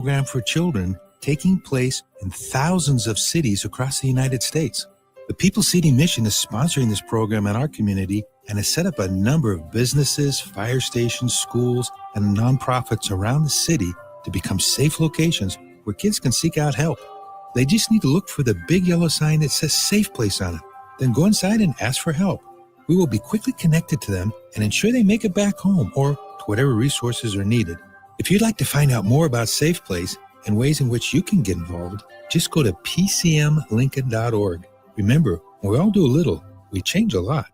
program for children taking place in thousands of cities across the United States. The People Seeding Mission is sponsoring this program in our community and has set up a number of businesses, fire stations, schools, and nonprofits around the city to become safe locations where kids can seek out help. They just need to look for the big yellow sign that says Safe Place on it. Then go inside and ask for help. We will be quickly connected to them and ensure they make it back home or to whatever resources are needed. If you'd like to find out more about Safe Place and ways in which you can get involved, just go to pcmlincoln.org. Remember, when we all do a little, we change a lot.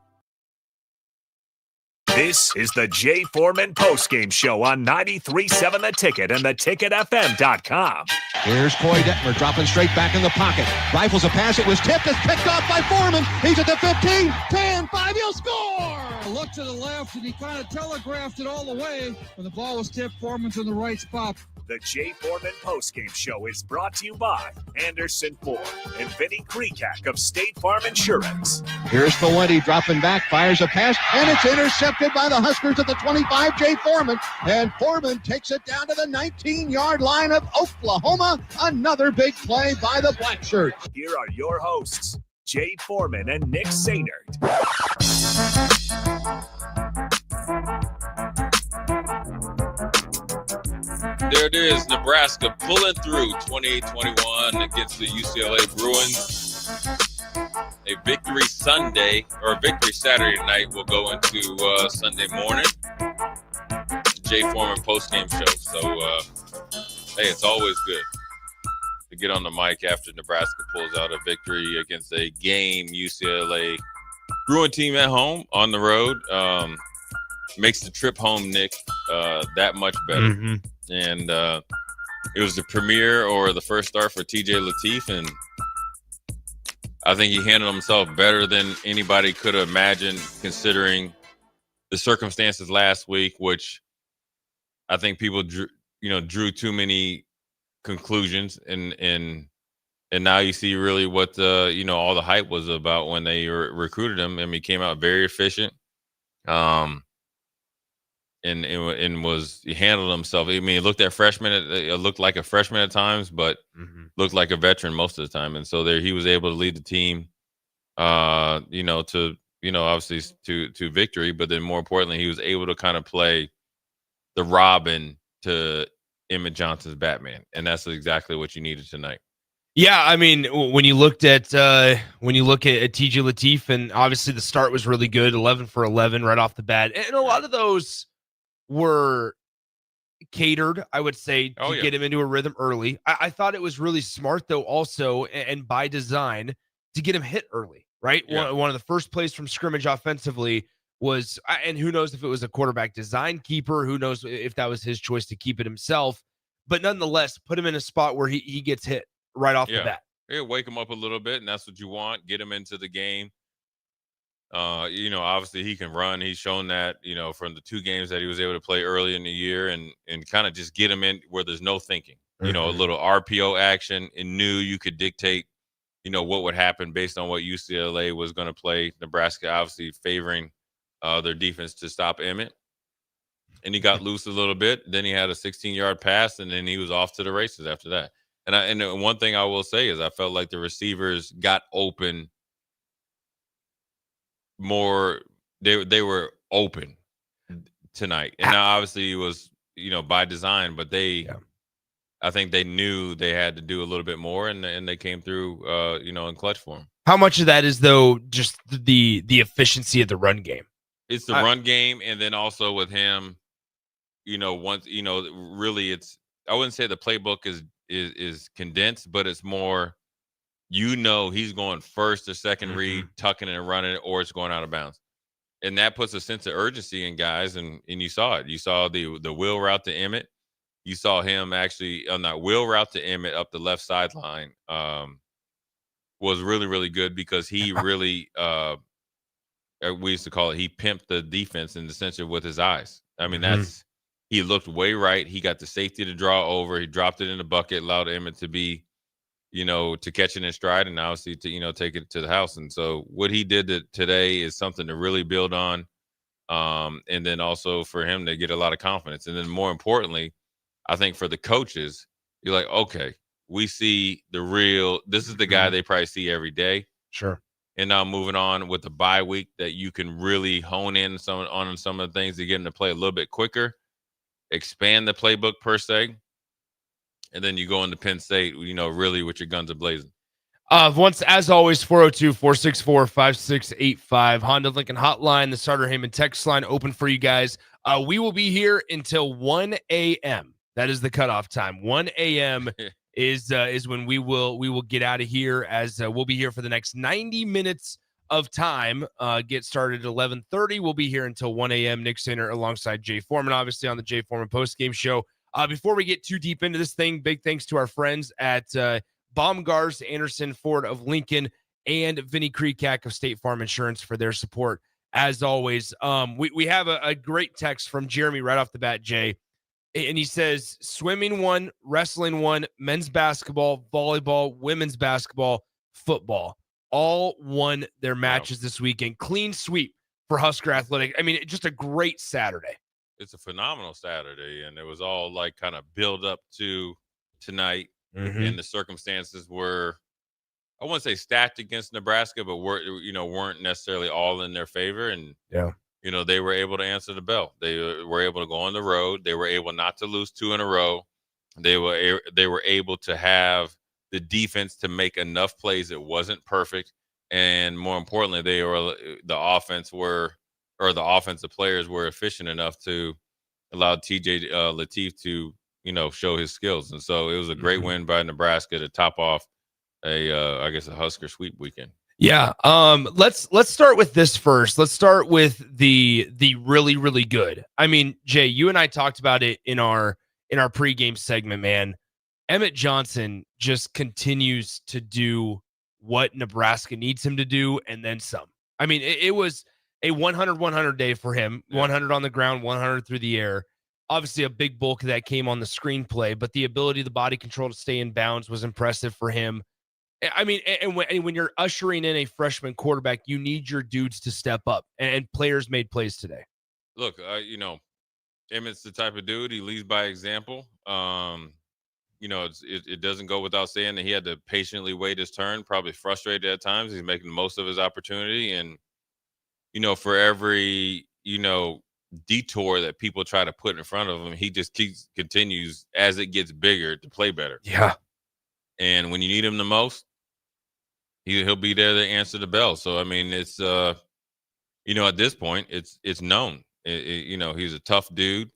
This is the Jay Foreman Postgame Show on 93.7 The Ticket and theticketfm.com. Here's Coy Detmer dropping straight back in the pocket. Rifles a pass. It was tipped. It's picked off by Foreman. He's at the 15, 10, 5. He'll score! Look to the left, and he kind of telegraphed it all the way. When the ball was tipped, Foreman's in the right spot. The Jay Foreman Postgame Show is brought to you by Anderson Ford and Vinny Kreekak of State Farm Insurance. Here's Valenti dropping back, fires a pass, and it's intercepted by the Huskers at the 25, Jay Foreman. And Foreman takes it down to the 19-yard line of Oklahoma. Another big play by the Black Shirts. Here are your hosts, Jay Foreman and Nick Sainert. There it is, Nebraska pulling through 28-21 against the UCLA Bruins. A victory Sunday, or victory Saturday night will go into Sunday morning. Jay Foreman postgame show. So, hey, it's always good to get on the mic after Nebraska pulls out a victory against a game UCLA Bruin team at home on the road. Makes the trip home, Nick, that much better. Mm-hmm. And it was the premiere or the first start for TJ Lateef, and I think he handled himself better than anybody could have imagined, considering the circumstances last week, which I think people drew too many conclusions, and now you see really what all the hype was about when they recruited him. I mean, he came out very efficient. And he handled himself. I mean, he looked like a freshman at times, but looked like a veteran most of the time. And so there, he was able to lead the team, obviously to victory. But then more importantly, he was able to kind of play the Robin to Emmett Johnson's Batman, and that's exactly what you needed tonight. Yeah, I mean, when you look at TJ Lateef, and obviously the start was really good, 11 for 11 right off the bat, and a lot of those were catered, I would say, to get him into a rhythm early. I thought it was really smart, though, also, and by design, to get him hit early, right? Yeah. One of the first plays from scrimmage offensively was, and who knows if it was a quarterback design keeper, who knows if that was his choice to keep it himself, but nonetheless, put him in a spot where he gets hit right off the bat. Yeah, wake him up a little bit, and that's what you want. Get him into the game. Obviously he can run. He's shown that, from the two games that he was able to play early in the year, and kind of just get him in where there's no thinking, a little RPO action, and knew you could dictate, what would happen based on what UCLA was going to play. Nebraska obviously favoring their defense to stop Emmett, and he got loose a little bit. Then he had a 16-yard pass, and then he was off to the races after that. And one thing I will say is I felt like the receivers got open more. They were open tonight, and now obviously it was by design, but I think they knew they had to do a little bit more, and they came through in clutch form. How much of that is though just the efficiency of the run game? It's the run game, and then also with him, really it's, I wouldn't say the playbook is condensed, but it's more, he's going first or second read, tucking and running it, or it's going out of bounds. And that puts a sense of urgency in guys, and you saw it. You saw the wheel route to Emmett. You saw him actually on that wheel route to Emmett up the left sideline was really, really good, because he really, we used to call it, he pimped the defense in the sense of with his eyes. I mean, he looked way right. He got the safety to draw over. He dropped it in the bucket, allowed Emmett to be, to catch it in stride, and obviously to, take it to the house. And so what he did today is something to really build on. And then also for him to get a lot of confidence. And then more importantly, I think for the coaches you're like, okay, we see the real. This is the guy they probably see every day. Sure. And now moving on with the bye week, that you can really hone in on some of the things to get him to play a little bit quicker, expand the playbook per se, and then you go into Penn State, really with your guns a-blazing. Once, as always, 402-464-5685, Honda Lincoln Hotline, the Starter Heyman text line open for you guys. We will be here until 1 a.m. That is the cutoff time. 1 a.m. is when we will get out of here, as we'll be here for the next 90 minutes of time. Get started at 11:30. We'll be here until 1 a.m. Nick Sainer alongside Jay Foreman, obviously on the Jay Foreman Postgame Show. Before we get too deep into this thing, big thanks to our friends at Baumgars Anderson Ford of Lincoln and Vinny Kreekak of State Farm Insurance for their support. As always, we have a great text from Jeremy right off the bat, Jay. And he says, swimming won, wrestling won, men's basketball, volleyball, women's basketball, football, all won their matches this weekend. Clean sweep for Husker Athletic. I mean, just a great Saturday. It's a phenomenal Saturday, and it was all like kind of build up to tonight. And the circumstances were, I wouldn't say stacked against Nebraska, but weren't necessarily all in their favor. And they were able to answer the bell. They were able to go on the road. They were able not to lose 2 in a row. They were able to have the defense to make enough plays. It wasn't perfect, and more importantly, the offensive players were efficient enough to allow TJ Lateef to show his skills. And so it was a great win by Nebraska to top off a Husker sweep weekend. Yeah. Let's start with this first. Let's start with the really, really good. I mean, Jay, you and I talked about it in our pregame segment, man. Emmett Johnson just continues to do what Nebraska needs him to do, and then some. I mean, it was a 100-100 day for him. 100 on the ground, 100 through the air. Obviously, a big bulk of that came on the screenplay, but the ability, the body control to stay in bounds was impressive for him. I mean, and when you're ushering in a freshman quarterback, you need your dudes to step up, and players made plays today. Look, Emmett's the type of dude, he leads by example. It doesn't go without saying that he had to patiently wait his turn, probably frustrated at times. He's making the most of his opportunity. And, for every, detour that people try to put in front of him, he just continues as it gets bigger to play better. Yeah. And when you need him the most, he'll be there to answer the bell. So, I mean, it's, at this point, it's known. He's a tough dude.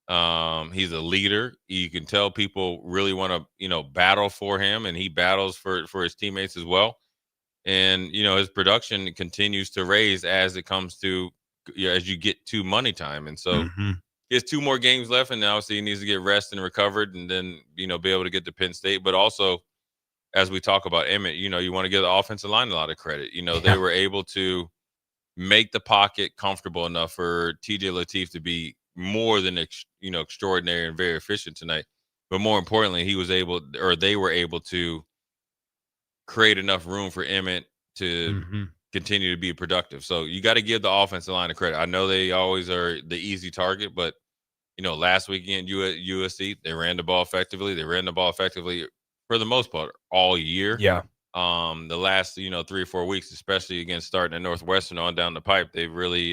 He's a leader. You can tell people really want to, battle for him, and he battles for his teammates as well. And, his production continues to raise as it comes to, as you get to money time. And so he has 2 more games left, and obviously he needs to get rest and recovered, and then, be able to get to Penn State. But also, as we talk about Emmett, you want to give the offensive line a lot of credit. They were able to make the pocket comfortable enough for TJ Lateef to be more than, extraordinary and very efficient tonight. But more importantly, they were able to create enough room for Emmett to continue to be productive. So you got to give the offensive line a credit. I know they always are the easy target, but last weekend USC, they ran the ball effectively. They ran the ball effectively for the most part all year. Yeah. The last 3 or 4 weeks, especially against starting at Northwestern on down the pipe, they've really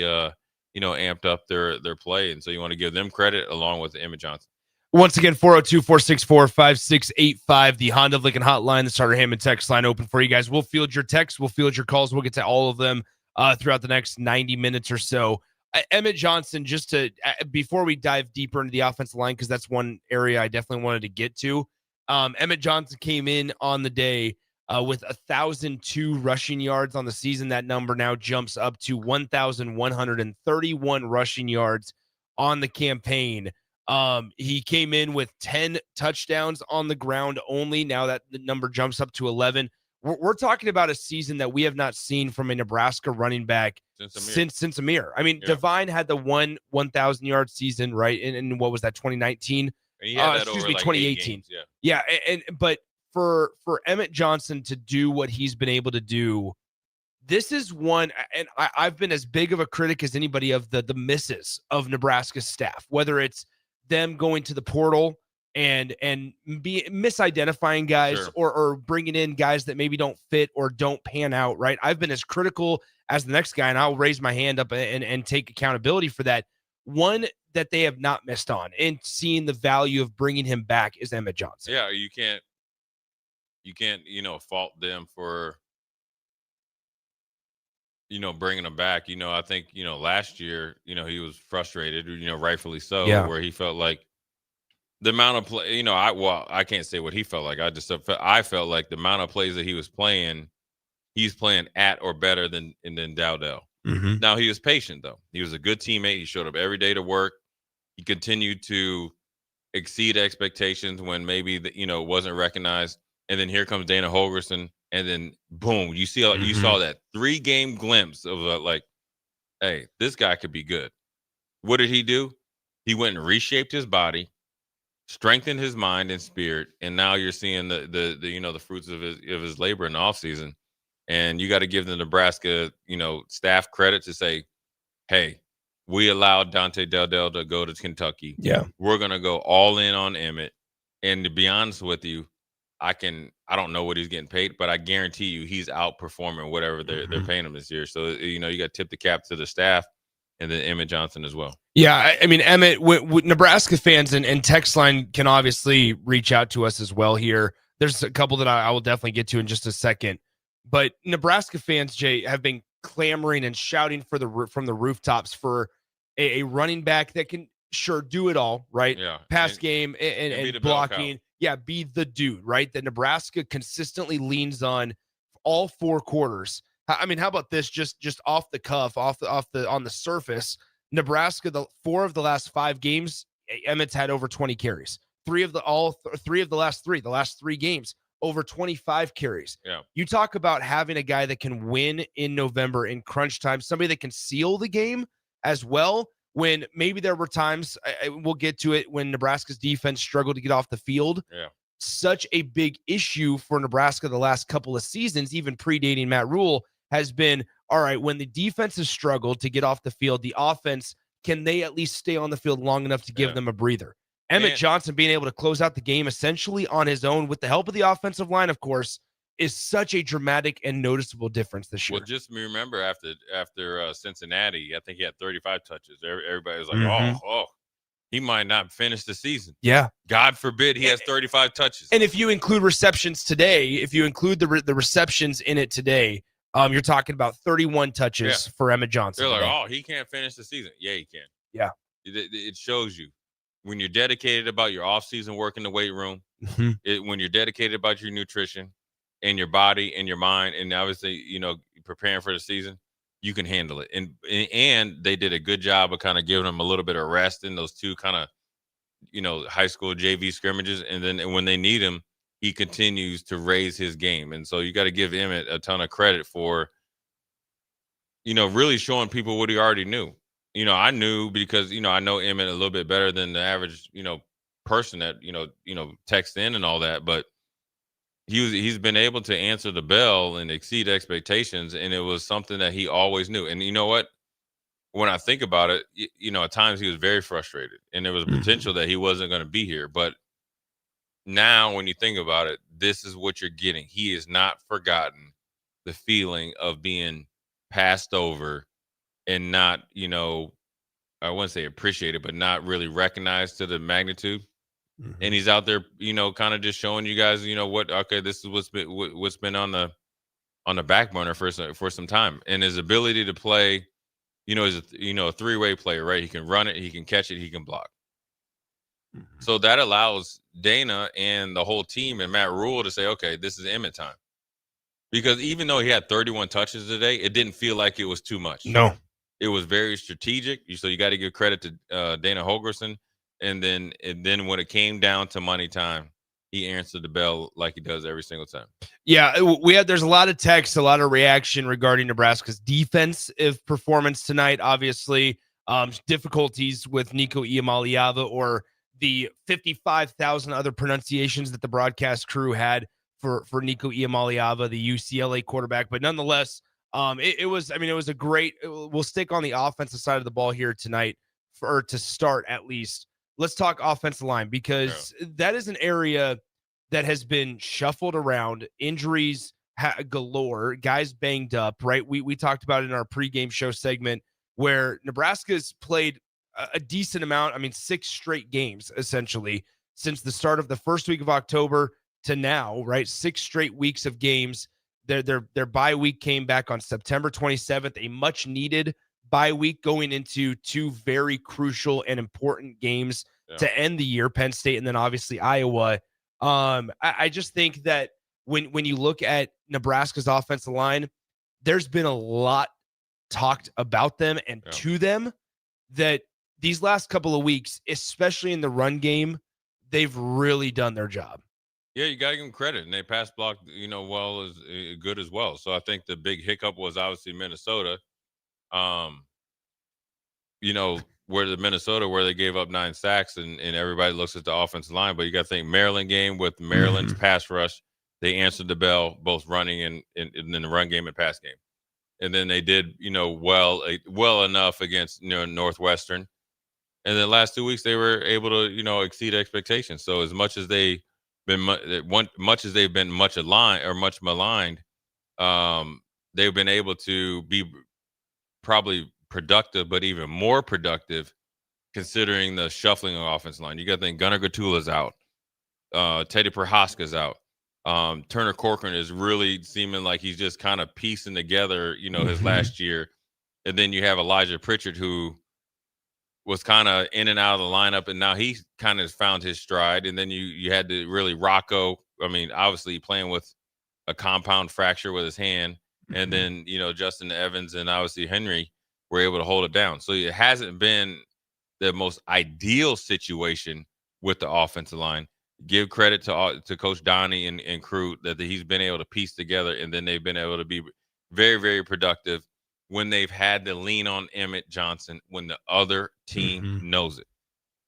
amped up their play. And so you want to give them credit along with Emmett Johnson. Once again, 402-464-5685, the Honda Lincoln Hotline, the Starter Hammond text line open for you guys. We'll field your texts. We'll field your calls. We'll get to all of them throughout the next 90 minutes or so. Emmett Johnson, just to before we dive deeper into the offensive line, because that's one area I definitely wanted to get to. Emmett Johnson came in on the day with 1,002 rushing yards on the season. That number now jumps up to 1,131 rushing yards on the campaign. He came in with 10 touchdowns on the ground only. Now that the number jumps up to 11. We're talking about a season that we have not seen from a Nebraska running back since Amir. I mean, Devine had the 1,000 yard season, right? And what was that, 2019? And he had that over 2018. Games, yeah. But for Emmett Johnson to do what he's been able to do, this is one, and I've been as big of a critic as anybody of the misses of Nebraska's staff, whether it's them going to the portal and be misidentifying guys Sure. or bringing in guys that maybe don't fit or don't pan out, right? I've been as critical as the next guy, and I'll raise my hand up and take accountability for that. One that they have not missed on and seeing the value of bringing him back is Emmett Johnson. Yeah, you can't, fault them for, bringing him back. I think, last year, he was frustrated, rightfully so, Yeah. where he felt like the amount of play, I can't say what he felt like. I felt like the amount of plays that he was playing, he's playing at or better than Dowdell. Mm-hmm. Now, he was patient, though. He was a good teammate. He showed up every day to work. He continued to exceed expectations when maybe it wasn't recognized. And then here comes Dana Holgorsen, and then boom, you saw that 3-game glimpse of hey, this guy could be good. What did he do? He went and reshaped his body, strengthened his mind and spirit, and now you're seeing the fruits of his labor in the offseason. And you got to give the Nebraska staff credit to say, hey, we allowed Dante Dowdell to go to Kentucky. Yeah, we're gonna go all in on Emmett. And to be honest with you, I don't know what he's getting paid, but I guarantee you he's outperforming whatever they're paying him this year. So you got to tip the cap to the staff and then Emmett Johnson as well. Yeah, I mean, Emmett, Nebraska fans and text line can obviously reach out to us as well here. There's a couple that I will definitely get to in just a second. But Nebraska fans, Jay, have been clamoring and shouting from the rooftops for a running back that can do it all, right? Yeah. Pass game and blocking. Yeah, be the dude, right? That Nebraska consistently leans on all 4 quarters. I mean, how about this? Just off the cuff, on the surface, Nebraska, the 4 of the last 5 games, Emmett's had over 20 carries. 3 of the last 3 games, over 25 carries. Yeah. You talk about having a guy that can win in November in crunch time, somebody that can seal the game as well. When maybe there were times, we'll get to it, when Nebraska's defense struggled to get off the field. Yeah. Such a big issue for Nebraska the last couple of seasons, even predating Matt Rule, has been, all right, when the defense has struggled to get off the field, the offense, can they at least stay on the field long enough to give them a breather? Emmett Johnson being able to close out the game essentially on his own with the help of the offensive line, of course, is such a dramatic and noticeable difference this year. Well, just remember after Cincinnati, I think he had 35 touches. Everybody was like, oh, he might not finish the season. Yeah. God forbid he has 35 touches. And if you include receptions today, if you include the receptions in it today, you're talking about 31 touches for Emmett Johnson. They're like, oh, he can't finish the season. Yeah, he can. Yeah. It shows you when you're dedicated about your offseason work in the weight room, when you're dedicated about your nutrition and your body and your mind, and obviously, preparing for the season, you can handle it. And they did a good job of kind of giving him a little bit of rest in those 2 kind of, high school JV scrimmages. And then when they need him, he continues to raise his game. And so you got to give Emmett a ton of credit for, really showing people what he already knew. I knew because, I know Emmett a little bit better than the average, person that, text in and all that. But he's been able to answer the bell and exceed expectations. And it was something that he always knew. And you know what? When I think about it, at times he was very frustrated and there was a potential that he wasn't going to be here. But now when you think about it, this is what you're getting. He has not forgotten the feeling of being passed over and not, I wouldn't say appreciated, but not really recognized to the magnitude. And he's out there, kind of just showing you guys, this is what's been on the back burner for some time. And his ability to play, is a 3-way player, right? He can run it, he can catch it, he can block. So that allows Dana and the whole team and Matt Rule to say, okay, this is Emmett time. Because even though he had 31 touches today, it didn't feel like it was too much. No. It was very strategic. So you got to give credit to Dana Holgorsen. And then when it came down to money time, he answered the bell like he does every single time. Yeah, there's a lot of text, a lot of reaction regarding Nebraska's defensive performance tonight. Obviously, difficulties with Nico Iamaleava, or the 55,000 other pronunciations that the broadcast crew had for Nico Iamaleava, the UCLA quarterback. But nonetheless, it was a great. We'll stick on the offensive side of the ball here tonight to start at least. let's talk offensive line, because that is an area that has been shuffled around. Injuries galore, guys banged up, right? We talked about it in our pregame show segment where Nebraska's played a decent amount. I mean, 6 straight games, essentially, since the start of the first week of October to now, right? 6 straight weeks of games. Their bye week came back on September 27th, a much needed bye week going into 2 very crucial and important games to end the year, Penn State and then obviously Iowa. I just think that when you look at Nebraska's offensive line, there's been a lot talked about them and to them that these last couple of weeks, especially in the run game, they've really done their job. Yeah, you got to give them credit, and they pass blocked, well as good as well. So I think the big hiccup was obviously Minnesota. Where they gave up 9 sacks, and everybody looks at the offensive line, but you got to think Maryland game with Maryland's pass rush, they answered the bell, both running and in the run game and pass game. And then they did, well enough against, Northwestern. And the last 2 weeks, they were able to, exceed expectations. So as much as they've been much maligned, they've been able to be probably productive, but even more productive considering the shuffling of offensive line. You got to think Gunnar Gatula's out. Teddy Prohaska's out. Turner Corcoran is really seeming like he's just kind of piecing together, his last year. And then you have Elijah Pritchard, who was kind of in and out of the lineup, and now he kind of found his stride. And then you had to really Rocco. I mean, obviously playing with a compound fracture with his hand. And then, Justin Evans and obviously Henry were able to hold it down. So it hasn't been the most ideal situation with the offensive line. Give credit to Coach Donnie and crew that he's been able to piece together, and then they've been able to be very, very productive when they've had to lean on Emmett Johnson when the other team knows it,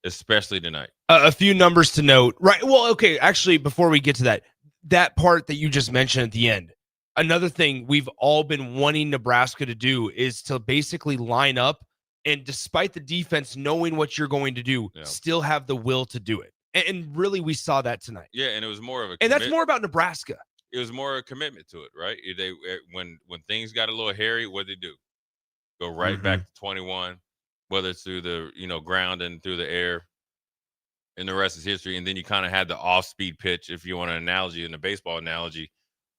especially tonight. A few numbers to note, right? Well, okay, actually, before we get to that part that you just mentioned at the end, another thing we've all been wanting Nebraska to do is to basically line up and, despite the defense knowing what you're going to do, still have the will to do it. And really, we saw that tonight. Yeah, and it was more of a and that's more about Nebraska. It was more a commitment to it, right? They when things got a little hairy, what they do? Go right back to 21, whether it's through the ground and through the air, and the rest is history. And then you kind of had the off-speed pitch, if you want an analogy, in the baseball analogy,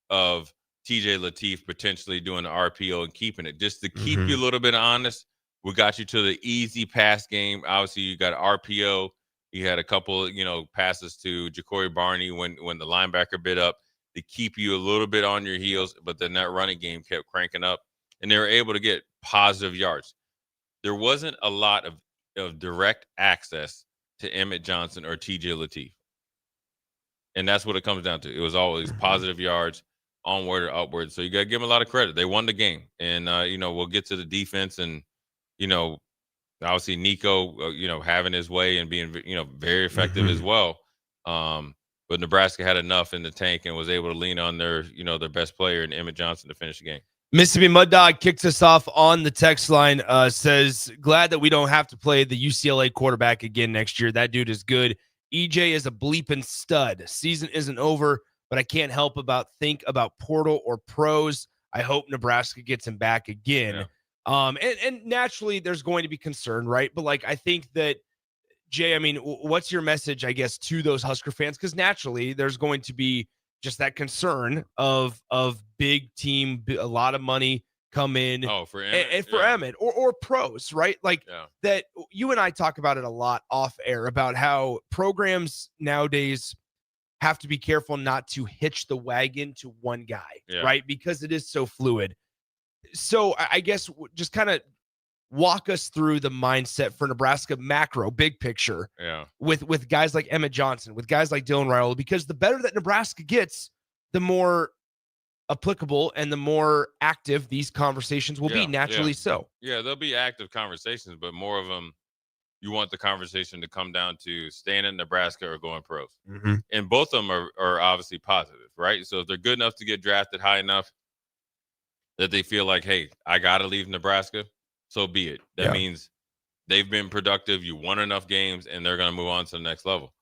of TJ Lateef potentially doing the RPO and keeping it, just to keep you a little bit honest. We got you to the easy pass game. Obviously, you got RPO. You had a couple, passes to Ja'Cory Barney when the linebacker bit up to keep you a little bit on your heels, but then that running game kept cranking up, and they were able to get positive yards. There wasn't a lot of direct access to Emmett Johnson or TJ Lateef, and that's what it comes down to. It was always positive yards, onward or upward. So you got to give them a lot of credit. They won the game, and we'll get to the defense, and obviously Nico, having his way and being, very effective as well. But Nebraska had enough in the tank and was able to lean on their best player in Emmett Johnson to finish the game. Mississippi Mud Dog kicks us off on the text line, says, glad that we don't have to play the UCLA quarterback again next year. That dude is good. EJ is a bleeping stud. Season isn't over, but I can't help think about portal or pros. I hope Nebraska gets him back again. Yeah. And naturally there's going to be concern, right? But I think that, Jay, I mean, what's your message, I guess, to those Husker fans? Because naturally there's going to be just that concern of big team, a lot of money come in. For Emmett. And for Emmett or pros, right? That you and I talk about it a lot off air about how programs nowadays have to be careful not to hitch the wagon to one guy, right? Because it is so fluid. So I guess just kind of walk us through the mindset for Nebraska macro, big picture, with guys like Emmett Johnson, with guys like Dylan Raiola, because the better that Nebraska gets, the more applicable and the more active these conversations will be, naturally so. Yeah, there'll be active conversations, but more of them, you want the conversation to come down to staying in Nebraska or going pros. And both of them are obviously positive, right? So if they're good enough to get drafted high enough that they feel like, hey, I got to leave Nebraska, so be it. That means they've been productive. You won enough games, and they're going to move on to the next level.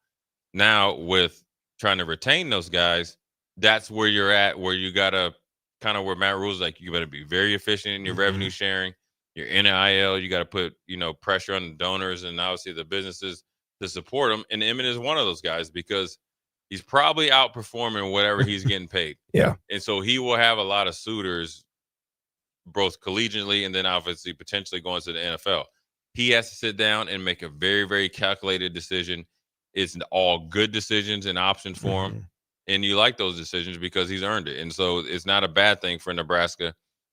Now, with trying to retain those guys, that's where you're at, where you got to kind of where Matt Rule's like, you better be very efficient in your revenue sharing, your NIL. You got to put, pressure on the donors and obviously the businesses to support them. And Emmett is one of those guys because he's probably outperforming whatever he's getting paid. Yeah. And so he will have a lot of suitors, both collegiately and then obviously potentially going to the NFL. He has to sit down and make a very, very calculated decision. It's all good decisions and options for him. And you like those decisions because he's earned it. And so it's not a bad thing for Nebraska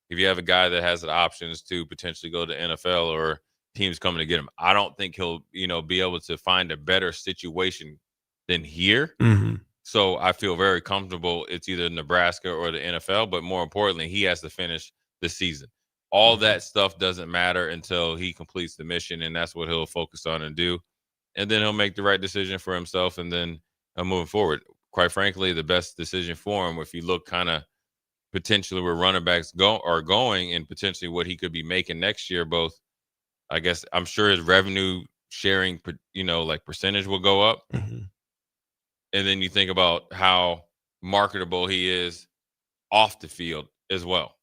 if you have a guy that has the options to potentially go to NFL or teams coming to get him. I don't think he'll, be able to find a better situation than here. So I feel very comfortable. It's either Nebraska or the NFL, but more importantly, he has to finish the season. All that stuff doesn't matter until he completes the mission, and that's what he'll focus on and do. And then he'll make the right decision for himself, and then moving forward. Quite frankly, the best decision for him, if you look kind of potentially where running backs are going and potentially what he could be making next year, both, I guess, I'm sure his revenue sharing, percentage will go up. And then you think about how marketable he is off the field as well.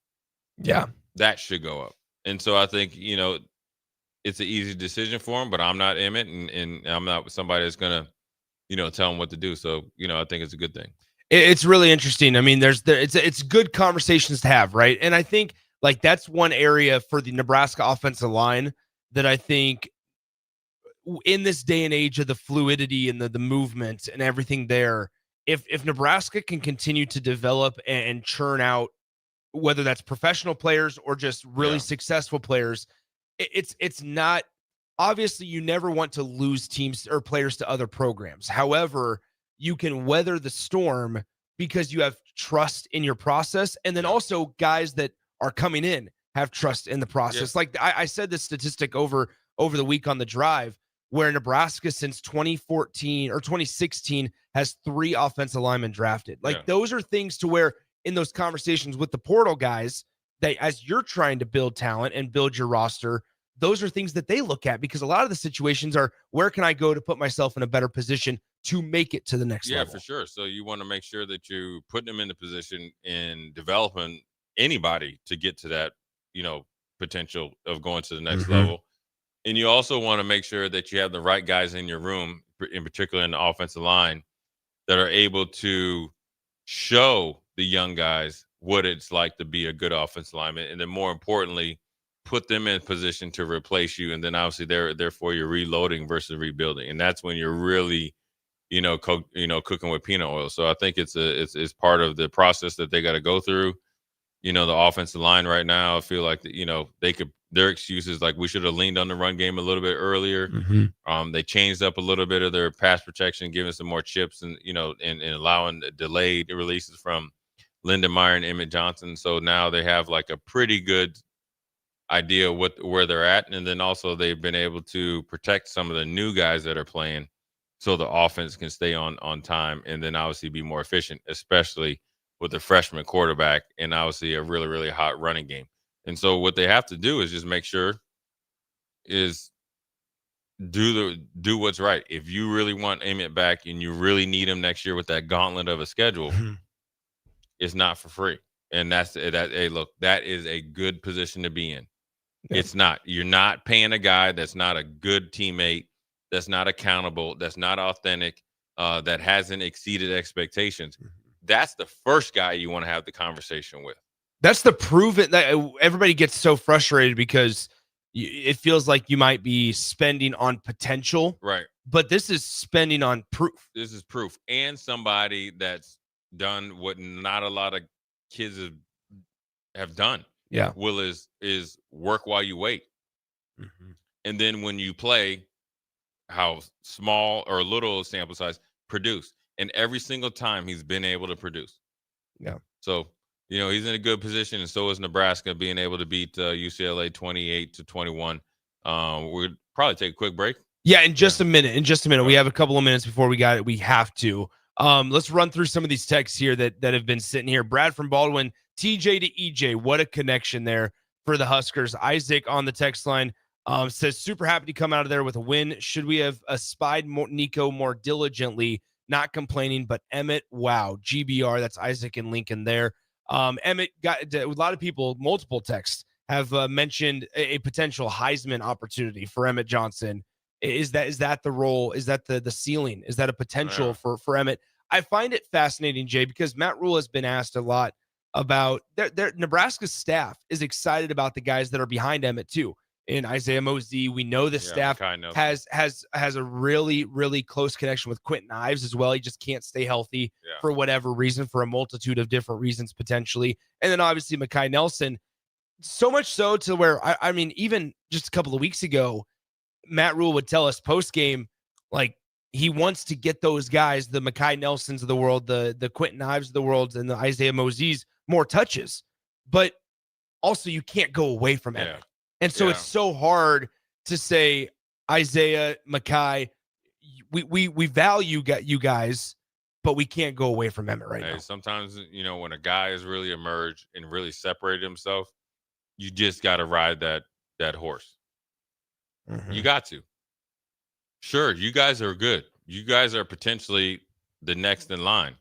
Yeah. That should go up. And so I think, it's an easy decision for him, but I'm not Emmett and I'm not somebody that's going to, tell him what to do. So, I think it's a good thing. It's really interesting. I mean, it's good conversations to have, right? And I think that's one area for the Nebraska offensive line that I think in this day and age of the fluidity and the movement and everything there, if Nebraska can continue to develop and churn out, whether that's professional players or just really successful players, it's not, obviously you never want to lose teams or players to other programs. However, you can weather the storm because you have trust in your process. And then also guys that are coming in have trust in the process. Like I said this statistic over the week on the drive where Nebraska since 2014 or 2016 has 3 offensive linemen drafted. Those are things to where in those conversations with the portal guys, that as you're trying to build talent and build your roster, those are things that they look at because a lot of the situations are, where can I go to put myself in a better position to make it to the next level? Yeah, for sure. So you want to make sure that you put them in the position in developing anybody to get to that, potential of going to the next level. And you also want to make sure that you have the right guys in your room, in particular in the offensive line, that are able to show the young guys what it's like to be a good offensive lineman. And then more importantly, put them in position to replace you. And then obviously therefore you're reloading versus rebuilding. And that's when you're really, cooking with peanut oil. So I think it's part of the process that they got to go through. The offensive line right now, I feel like, their excuses, like we should have leaned on the run game a little bit earlier. They changed up a little bit of their pass protection, giving some more chips and, and allowing delayed releases from Lindenmeyer and Emmett Johnson. So now they have like a pretty good idea where they're at. And then also they've been able to protect some of the new guys that are playing so the offense can stay on time and then obviously be more efficient, especially with the freshman quarterback and obviously a really, really hot running game. And so what they have to do is just make sure is do what's right. If you really want Emmett back and you really need him next year with that gauntlet of a schedule, it's not for free. And hey, look, that is a good position to be in. Yeah. It's not. You're not paying a guy that's not a good teammate, that's not accountable, that's not authentic, that hasn't exceeded expectations. That's the first guy you want to have the conversation with. That's the proven that everybody gets so frustrated because it feels like you might be spending on potential. Right. But this is spending on proof. This is proof. And somebody that's done what not a lot of kids have done. Yeah. Will is work while you wait. And then when you play, how small or little sample size, produce. And every single time he's been able to produce. Yeah. So, he's in a good position, and so is Nebraska, being able to beat UCLA 28-21. We'll probably take a quick break. Yeah, in just a minute. We have a couple of minutes before we have to. Let's run through some of these texts here that have been sitting here. Brad from Baldwin, TJ to EJ, what a connection there for the Huskers. Isaac on the text line. Says, super happy to come out of there with a win. Should we have spied Nico more diligently? Not complaining, but Emmett, wow. GBR, that's Isaac and Lincoln there. Emmett got a lot of people, multiple texts have mentioned a potential Heisman opportunity for Emmett Johnson. Is that the role? Is that the ceiling? Is that a potential for Emmett? I find it fascinating, Jay, because Matt Rule has been asked a lot about their Nebraska's staff is excited about the guys that are behind Emmett too. In Isaiah Mosey, we know the staff has a really, really close connection with Quentin Ives as well. He just can't stay healthy for whatever reason, for a multitude of different reasons potentially. And then obviously Mekhi Nelson, so much so to where I mean, even just a couple of weeks ago, Matt Rule would tell us post game, like he wants to get those guys, the Mekhi Nelsons of the world, the Quentin Ives of the world, and the Isaiah Moseys more touches. But also, you can't go away from Emmett. And so it's so hard to say, Isaiah, Mekhi, we value you guys, but we can't go away from Emmett right now. Sometimes, when a guy has really emerged and really separated himself, you just got to ride that horse. Mm-hmm. You got to. Sure, you guys are good. You guys are potentially the next in line.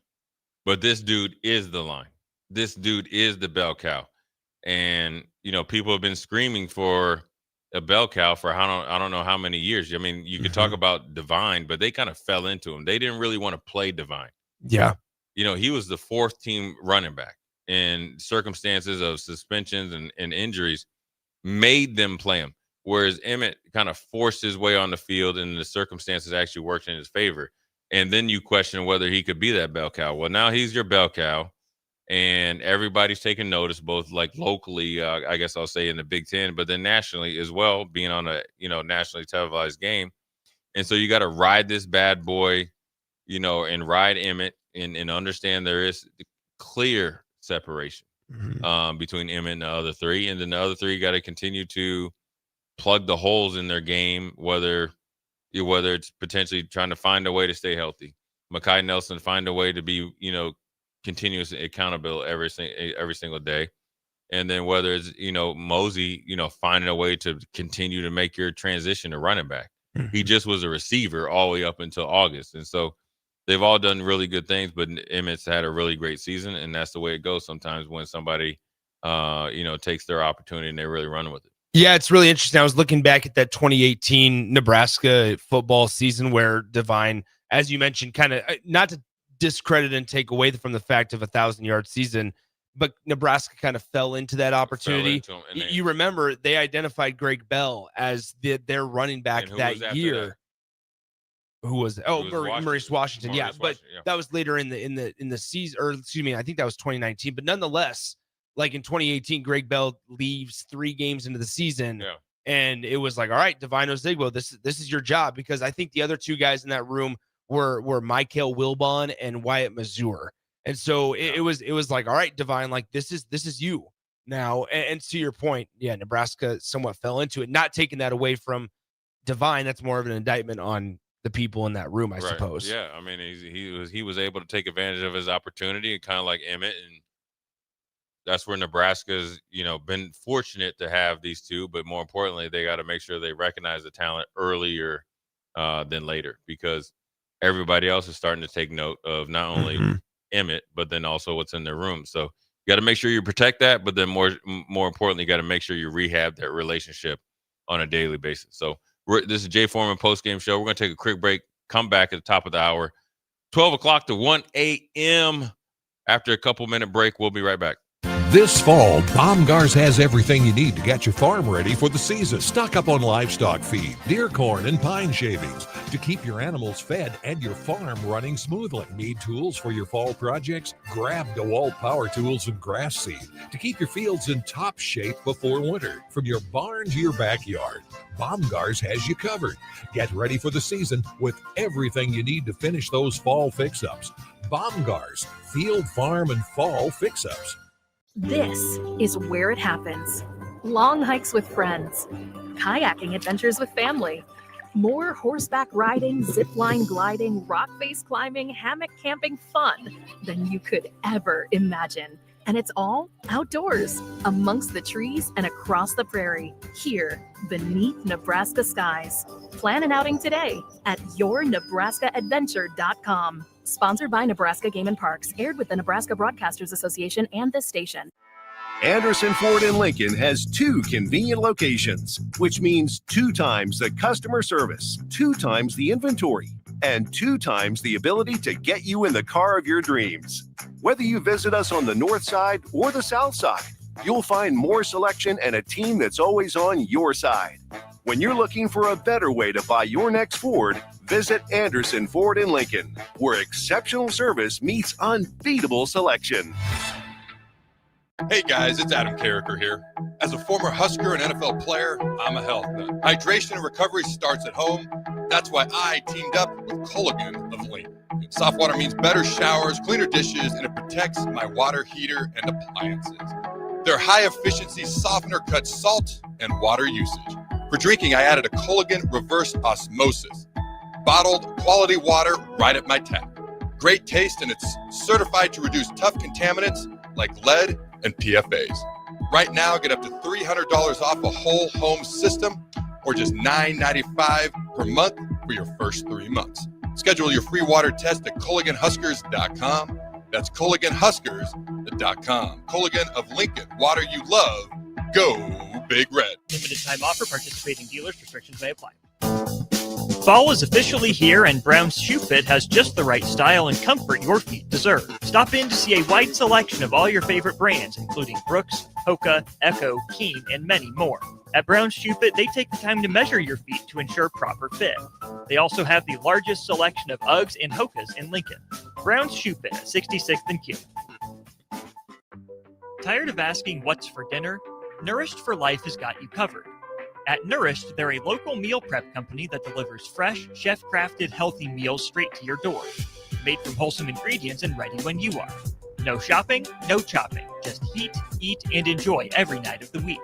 But this dude is the line. This dude is the bell cow. And, people have been screaming for a bell cow for I don't know how many years. I mean, you could talk about Divine, but they kind of fell into him. They didn't really want to play Divine. Yeah. He was the fourth team running back, and circumstances of suspensions and injuries made them play him. Whereas Emmett kind of forced his way on the field, and the circumstances actually worked in his favor. And then you question whether he could be that bell cow. Well, now he's your bell cow. And everybody's taking notice, both like locally, I guess I'll say in the Big Ten, but then nationally as well, being on a, nationally televised game. And so you got to ride this bad boy, and ride Emmett and understand there is clear separation between Emmett and the other three. And then the other three got to continue to plug the holes in their game, whether it's potentially trying to find a way to stay healthy. Mekhi Nelson find a way to be, continuously accountable every single day. And then whether it's, Mosey, finding a way to continue to make your transition to running back. Mm-hmm. He just was a receiver all the way up until August. And so they've all done really good things, but Emmett's had a really great season. And that's the way it goes sometimes when somebody, takes their opportunity and they really run with it. Yeah, it's really interesting. I was looking back at that 2018 Nebraska football season where Divine, as you mentioned, kind of not to discredit and take away from the fact of 1,000-yard season, but Nebraska kind of fell into that opportunity. You remember they identified Greg Bell as their running back that year. Who was it? Oh, Maurice Washington. Yeah, but that was later in the season, or excuse me, I think that was 2019. But nonetheless, like in 2018, Greg Bell leaves 3 games into the season, and it was like, all right, Divine Ozigbo, this is your job, because I think the other 2 guys in that room were Michael Wilbon and Wyatt Mazur. And so it was like, all right, Divine, like this is you now. And to your point, Nebraska somewhat fell into it, not taking that away from Divine. That's more of an indictment on the people in that room, I suppose. Yeah. I mean, he was able to take advantage of his opportunity, and kind of like Emmett. And that's where Nebraska's, been fortunate to have these 2, but more importantly, they got to make sure they recognize the talent earlier than later, because everybody else is starting to take note of not only Emmett, but then also what's in their room. So you got to make sure you protect that, but then more importantly, you got to make sure you rehab that relationship on a daily basis. So this is Jay Foreman Postgame Show. We're going to take a quick break, come back at the top of the hour, 12 o'clock to 1 a.m. After a couple-minute break, we'll be right back. This fall, Baumgars has everything you need to get your farm ready for the season. Stock up on livestock feed, deer corn, and pine shavings to keep your animals fed and your farm running smoothly. Need tools for your fall projects? Grab DeWalt power tools and grass seed to keep your fields in top shape before winter. From your barn to your backyard, Baumgars has you covered. Get ready for the season with everything you need to finish those fall fix-ups. Baumgars, field, farm, and fall fix-ups. This is where it happens. Long hikes with friends, kayaking adventures with family, more horseback riding, zip line gliding, rock face climbing, hammock camping fun than you could ever imagine. And it's all outdoors, amongst the trees and across the prairie, here beneath Nebraska skies. Plan an outing today at yournebraskaadventure.com. Sponsored by Nebraska Game and Parks, aired with the Nebraska Broadcasters Association and this station. Anderson Ford in Lincoln has 2 convenient locations, which means 2 times the customer service, 2 times the inventory, and 2 times the ability to get you in the car of your dreams. Whether you visit us on the north side or the south side, you'll find more selection and a team that's always on your side. When you're looking for a better way to buy your next Ford, visit Anderson Ford in Lincoln, where exceptional service meets unbeatable selection. Hey guys, it's Adam Carricker here. As a former Husker and NFL player, I'm a health nut. Hydration and recovery starts at home. That's why I teamed up with Culligan of Lincoln. Soft water means better showers, cleaner dishes, and it protects my water heater and appliances. Their high-efficiency softener cuts salt and water usage. For drinking, I added a Culligan reverse osmosis. Bottled quality water right at my tap. Great taste, and it's certified to reduce tough contaminants like lead and PFAs. Right now, get up to $300 off a whole home system or just $9.95 per month for your first 3 months. Schedule your free water test at CulliganHuskers.com. That's CulliganHuskers.com. Culligan of Lincoln, water you love. Go Big Red. Limited time offer, participating dealers, restrictions may apply. Fall is officially here, and Brown's Shoe Fit has just the right style and comfort your feet deserve. Stop in to see a wide selection of all your favorite brands, including Brooks, Hoka, Echo, Keen, and many more. At Brown's Shoe Fit, they take the time to measure your feet to ensure proper fit. They also have the largest selection of Uggs and Hokas in Lincoln. Brown's Shoe Fit at 66th and Q. Tired of asking what's for dinner? Nourished for Life has got you covered. At Nourished, they're a local meal prep company that delivers fresh, chef-crafted, healthy meals straight to your door. Made from wholesome ingredients and ready when you are. No shopping, no chopping. Just heat, eat, and enjoy every night of the week.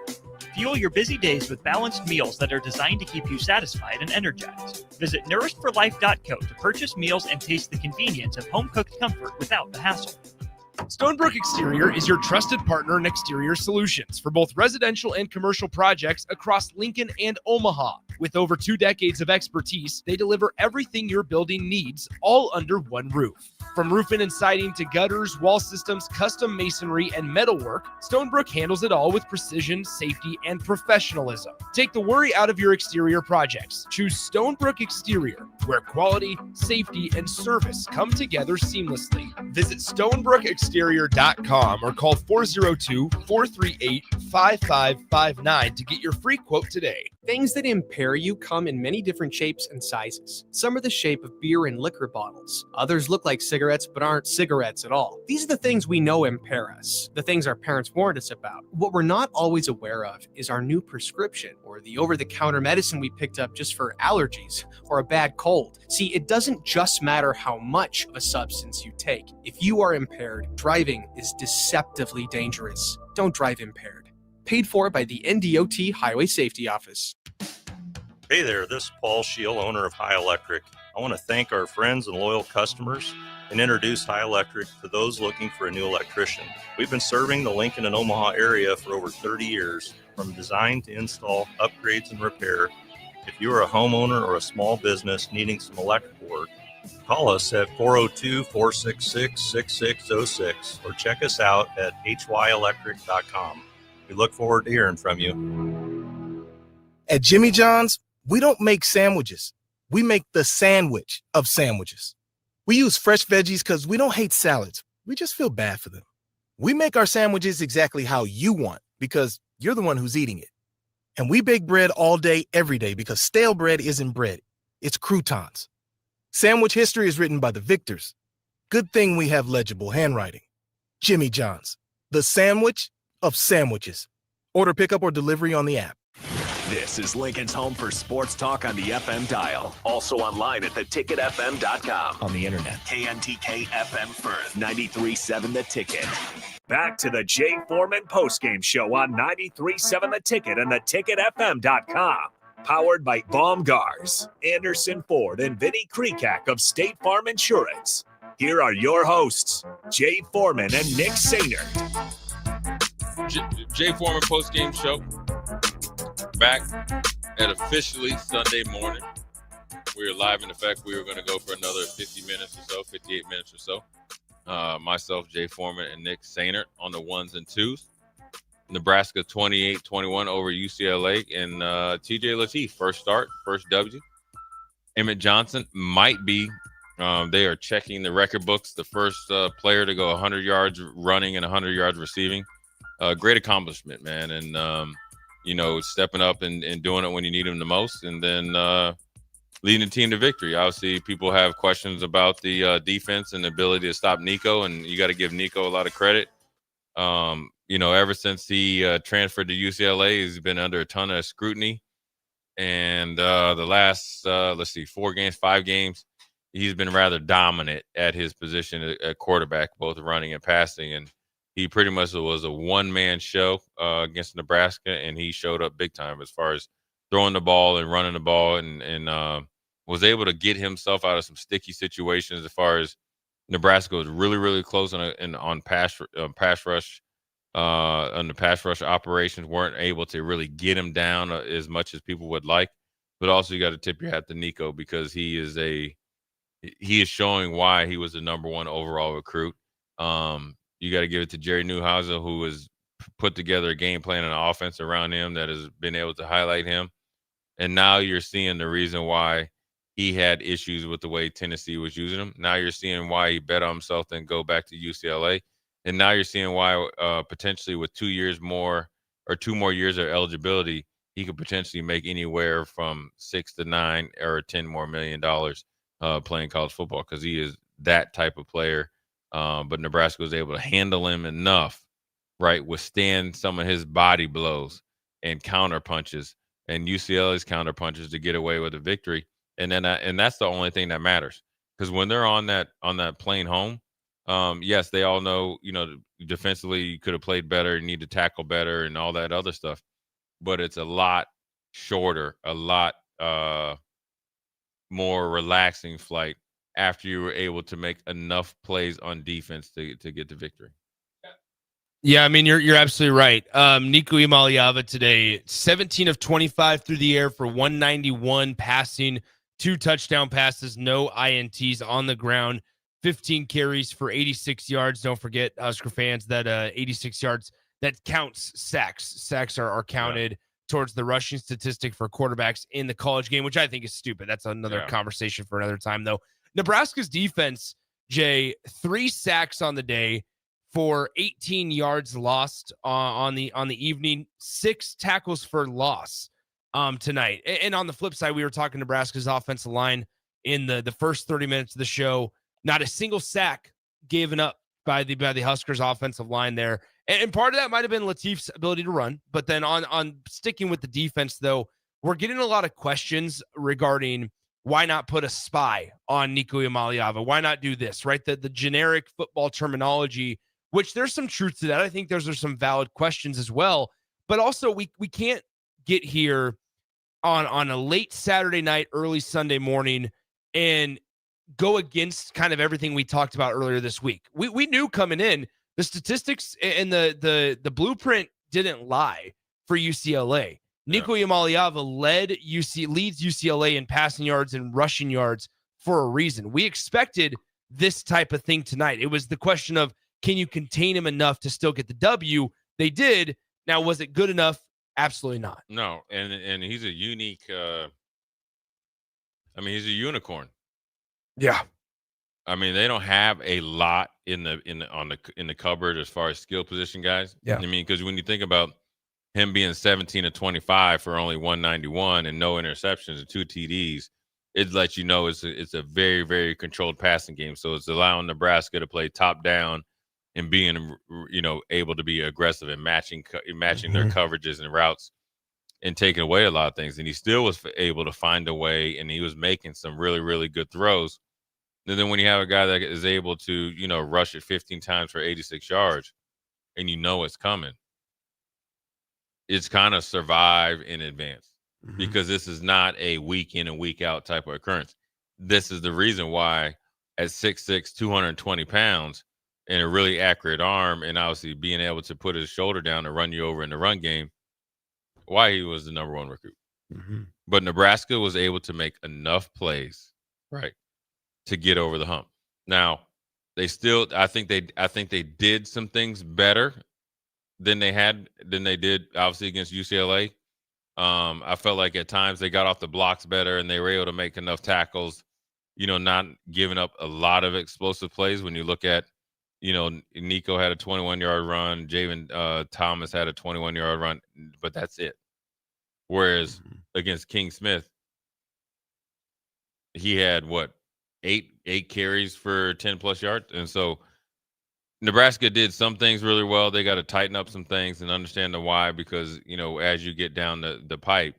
Fuel your busy days with balanced meals that are designed to keep you satisfied and energized. Visit nourishedforlife.co to purchase meals and taste the convenience of home-cooked comfort without the hassle. Stonebrook Exterior is your trusted partner in exterior solutions for both residential and commercial projects across Lincoln and Omaha. With over 2 decades of expertise, they deliver everything your building needs, all under one roof. From roofing and siding to gutters, wall systems, custom masonry, and metalwork, Stonebrook handles it all with precision, safety, and professionalism. Take the worry out of your exterior projects. Choose Stonebrook Exterior, where quality, safety, and service come together seamlessly. Visit StonebrookExterior.com or call 402-438-5559 to get your free quote today. Things that impair you come in many different shapes and sizes. Some are the shape of beer and liquor bottles. Others look like cigarettes but aren't cigarettes at all. These are the things we know impair us, the things our parents warned us about. What we're not always aware of is our new prescription or the over-the-counter medicine we picked up just for allergies or a bad cold. See, it doesn't just matter how much of a substance you take. If you are impaired, driving is deceptively dangerous. Don't drive impaired. Paid for by the NDOT Highway Safety Office. Hey there, this is Paul Scheel, owner of High Electric. I want to thank our friends and loyal customers and introduce High Electric to those looking for a new electrician. We've been serving the Lincoln and Omaha area for over 30 years, from design to install, upgrades, and repair. If you are a homeowner or a small business needing some electrical work, call us at 402-466-6606 or check us out at hyelectric.com. We look forward to hearing from you. At Jimmy John's, we don't make sandwiches. We make the sandwich of sandwiches. We use fresh veggies because we don't hate salads. We just feel bad for them. We make our sandwiches exactly how you want because you're the one who's eating it. And we bake bread all day, every day because stale bread isn't bread. It's croutons. Sandwich history is written by the victors. Good thing we have legible handwriting. Jimmy John's, the sandwich of sandwiches. Order pickup or delivery on the app. This is Lincoln's home for sports talk on the FM dial. Also online at theticketfm.com. On the internet. KNTK FM Firth, 93.7 The Ticket. Back to the Jay Foreman Postgame Show on 93.7 The Ticket and theticketfm.com. Powered by Baumgars, Anderson Ford, and Vinny Krekak of State Farm Insurance. Here are your hosts, Jay Foreman and Nick Sainer. Jay Foreman Postgame Show. Back at officially Sunday morning. We are live in effect. We were going to go for another 50 minutes or so, 58 minutes or so. Myself, Jay Foreman, and Nick Sainer on the ones and twos. Nebraska 28-21 over UCLA, and TJ Lateef, first start, first W. Emmett Johnson might be, they are checking the record books, the first player to go 100 yards running and 100 yards receiving. Great accomplishment, man, and, stepping up and doing it when you need him the most, and then leading the team to victory. Obviously, people have questions about the defense and the ability to stop Nico, and you got to give Nico a lot of credit. Ever since he transferred to UCLA, he's been under a ton of scrutiny. And the last, 5 games, he's been rather dominant at his position at quarterback, both running and passing. And he pretty much was a one-man show against Nebraska, and he showed up big time as far as throwing the ball and running the ball, and was able to get himself out of some sticky situations as far as Nebraska was really, really close on pass rush. On the pass rush operations, weren't able to really get him down as much as people would like. But also, you got to tip your hat to Nico, because he is showing why he was the number 1 overall recruit. You got to give it to Jerry Neuhauser, who has put together a game plan and an offense around him that has been able to highlight him. And now you're seeing the reason why he had issues with the way Tennessee was using him. Now you're seeing why he bet on himself and go back to UCLA. And now you're seeing why potentially with 2 more years of eligibility, he could potentially make anywhere from $6 to $9 or $10 more million playing college football, because he is that type of player. But Nebraska was able to handle him enough, right, withstand some of his body blows and counter punches and UCLA's counter punches to get away with a victory. And then and that's the only thing that matters, because when they're on that plane home, yes, they all know, defensively you could have played better, you need to tackle better and all that other stuff. But it's a lot shorter, a lot more relaxing flight after you were able to make enough plays on defense to get the victory. Yeah, I mean, you're absolutely right. Nico Imaliava today, 17 of 25 through the air for 191 passing, 2 touchdown passes, no INTs on the ground. 15 carries for 86 yards. Don't forget, Husker fans, that 86 yards, that counts sacks. Sacks are counted towards the rushing statistic for quarterbacks in the college game, which I think is stupid. That's another conversation for another time, though. Nebraska's defense, Jay, 3 sacks on the day for 18 yards lost on the evening, 6 tackles for loss tonight. And on the flip side, we were talking Nebraska's offensive line in the first 30 minutes of the show. Not a single sack given up by the Huskers offensive line there. And part of that might have been Lateef's ability to run. But then on sticking with the defense, though, we're getting a lot of questions regarding why not put a spy on Nico Imaliava? Why not do this, right? The generic football terminology, which there's some truth to that. I think those are some valid questions as well. But also, we can't get here on a late Saturday night, early Sunday morning, and go against kind of everything we talked about earlier this week. We knew coming in, the statistics and the blueprint didn't lie for UCLA. Nico Imaliava leads UCLA in passing yards and rushing yards for a reason. We expected this type of thing tonight. It was the question of, can you contain him enough to still get the W? They did. Now, was it good enough? Absolutely not. No, and he's a unique. He's a unicorn. Yeah, I mean, they don't have a lot in the cupboard as far as skill position guys. Yeah, I mean, because when you think about him being 17 of 25 for only 191 and no interceptions and 2 TDs, it lets you know it's a very, very controlled passing game. So it's allowing Nebraska to play top down and being able to be aggressive and matching their coverages and routes and taking away a lot of things. And he still was able to find a way, and he was making some really, really good throws. And then when you have a guy that is able to, rush it 15 times for 86 yards, and it's coming, it's kind of survive in advance, because this is not a week in and week out type of occurrence. This is the reason why at 6'6", 220 pounds, and a really accurate arm, and obviously being able to put his shoulder down and run you over in the run game, why he was the number one recruit. But Nebraska was able to make enough plays, right, to get over the hump. Now, they still, I think they did some things better than they did obviously against UCLA. I felt like at times they got off the blocks better and they were able to make enough tackles, not giving up a lot of explosive plays. When you look at, Nico had a 21-yard run, Javen Thomas had a 21-yard run, but that's it. Whereas against King Smith, he had eight carries for 10+ yards. And so Nebraska did some things really well. They got to tighten up some things and understand the why, because, as you get down the pipe,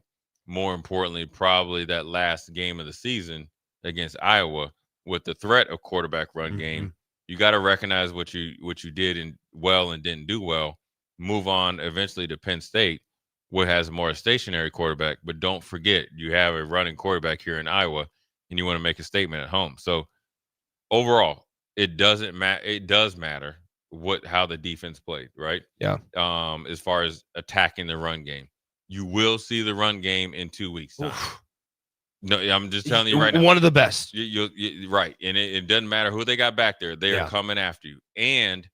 more importantly, probably that last game of the season against Iowa with the threat of quarterback run game, you got to recognize what you did and didn't do well, move on eventually to Penn State, which has more a stationary quarterback. But don't forget, you have a running quarterback here in Iowa, and you want to make a statement at home. So overall, it doesn't matter. It does matter how the defense played, right? Yeah. As far as attacking the run game, you will see the run game in 2 weeks' time. No, I'm just telling you right now. One of the best. You right, and it doesn't matter who they got back there. They are coming after you. And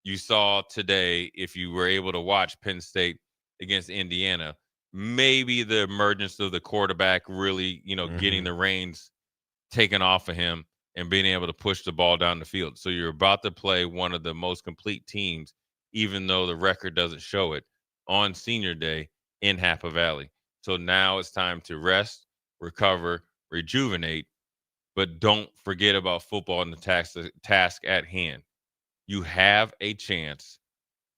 you saw today, if you were able to watch Penn State against Indiana, maybe the emergence of the quarterback really, getting the reins taken off of him and being able to push the ball down the field. So you're about to play one of the most complete teams, even though the record doesn't show it, on Senior Day in Happy Valley. So now it's time to rest, recover, rejuvenate, but don't forget about football and the task at hand. You have a chance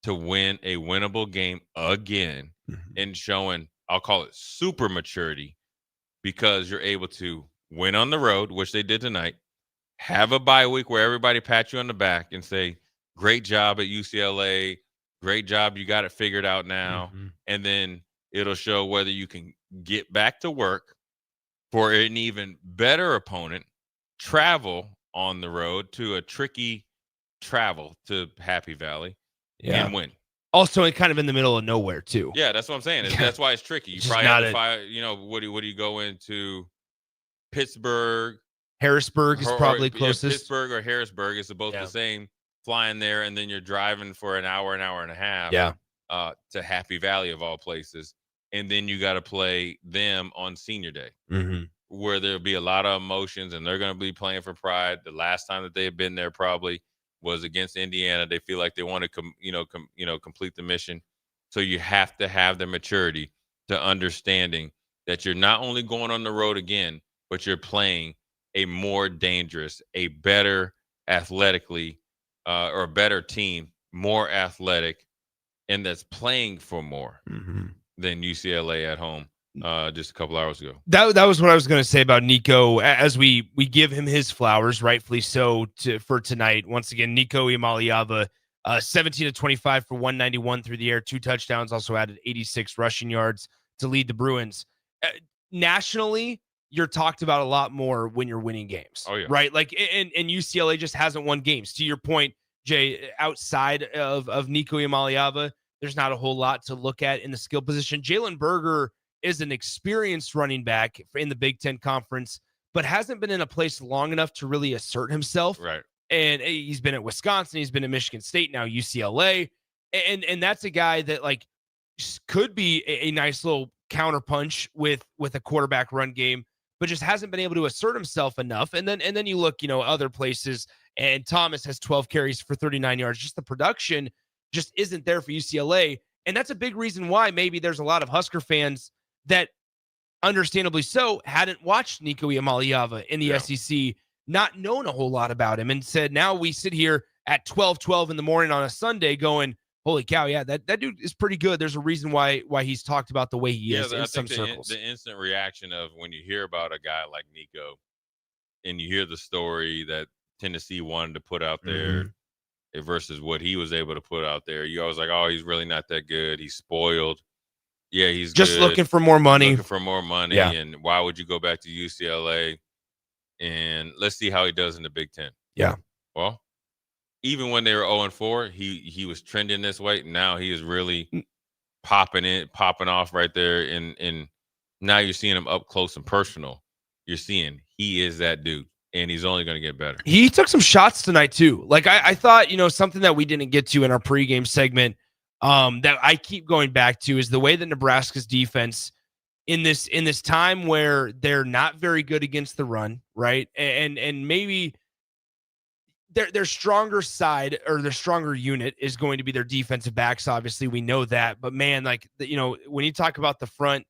to win a winnable game again and showing, I'll call it super maturity, because you're able to win on the road, which they did tonight, have a bye week where everybody pat you on the back and say, great job at UCLA, great job, you got it figured out now. And then it'll show whether you can get back to work for an even better opponent, travel on the road to a tricky travel to Happy Valley, and win. Also, kind of in the middle of nowhere, too. Yeah, that's what I'm saying. That's why it's tricky. You probably have to find, what do you go into? Pittsburgh. Harrisburg is probably closest. Pittsburgh or Harrisburg is both the same. Flying there, and then you're driving for an hour and a half to Happy Valley, of all places. And then you got to play them on Senior Day, where there'll be a lot of emotions, and they're going to be playing for pride. The last time that they've been there probably was against Indiana. They feel like they want to, complete the mission. So you have to have the maturity to understanding that you're not only going on the road again, but you're playing a more dangerous, a better athletically, or a better team, more athletic, and that's playing for more than UCLA at home just a couple hours ago. That was what I was going to say about Nico, as we give him his flowers, rightfully so, for tonight. Once again, Nico Iamaleava, 17 of 25 for 191 through the air, 2 touchdowns, also added 86 rushing yards to lead the Bruins. Nationally, you're talked about a lot more when you're winning games. Oh, yeah. Right? Like, and UCLA just hasn't won games. To your point, Jay, outside of Nico Iamaleava, there's not a whole lot to look at in the skill position. Jalen Berger is an experienced running back in the Big Ten Conference, but hasn't been in a place long enough to really assert himself. Right. And he's been at Wisconsin. He's been at Michigan State, now UCLA. And that's a guy that, like, could be a nice little counterpunch with a quarterback run game, but just hasn't been able to assert himself enough. And then you look, other places, and Thomas has 12 carries for 39 yards. Just the production just isn't there for UCLA. And that's a big reason why maybe there's a lot of Husker fans that, understandably so, hadn't watched Nico Iamaleava in the SEC, not known a whole lot about him, and said, now we sit here at 12:12 in the morning on a Sunday going, holy cow, yeah, that dude is pretty good. There's a reason why he's talked about the way he is in some circles. The instant reaction of when you hear about a guy like Nico and you hear the story that Tennessee wanted to put out there versus what he was able to put out there, you always like, oh, he's really not that good. He's spoiled. Yeah, he's just good. looking for more money. Looking for more money. Yeah. And why would you go back to UCLA? and let's see how he does in the Big Ten. Yeah. Well, even when they were 0-4, he was trending this way. Now he is really popping off right there. And now you're seeing him up close and personal. You're seeing he is that dude, and he's only going to get better. He took some shots tonight too. Like I thought, something that we didn't get to in our pregame segment that I keep going back to is the way that Nebraska's defense in this time where they're not very good against the run, right? And maybe their stronger side or their stronger unit is going to be their defensive backs. Obviously, we know that. But man, when you talk about the front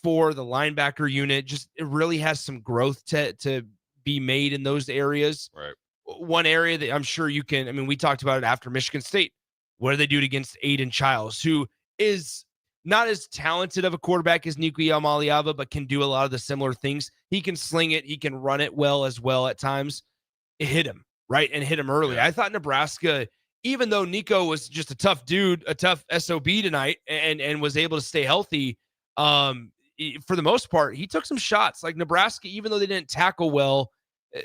four, the linebacker unit, just it really has some growth to be made in those areas. Right. One area that I'm sure we talked about it after Michigan State. What do they do against Aiden Childs, who is not as talented of a quarterback as Nico Yamaliava, but can do a lot of the similar things. He can sling it. He can run it well at times. It hit him, right? And hit him early. Yeah. I thought Nebraska, even though Nico was just a tough dude, a tough SOB tonight, and was able to stay healthy, for the most part, he took some shots. Like Nebraska, even though they didn't tackle well,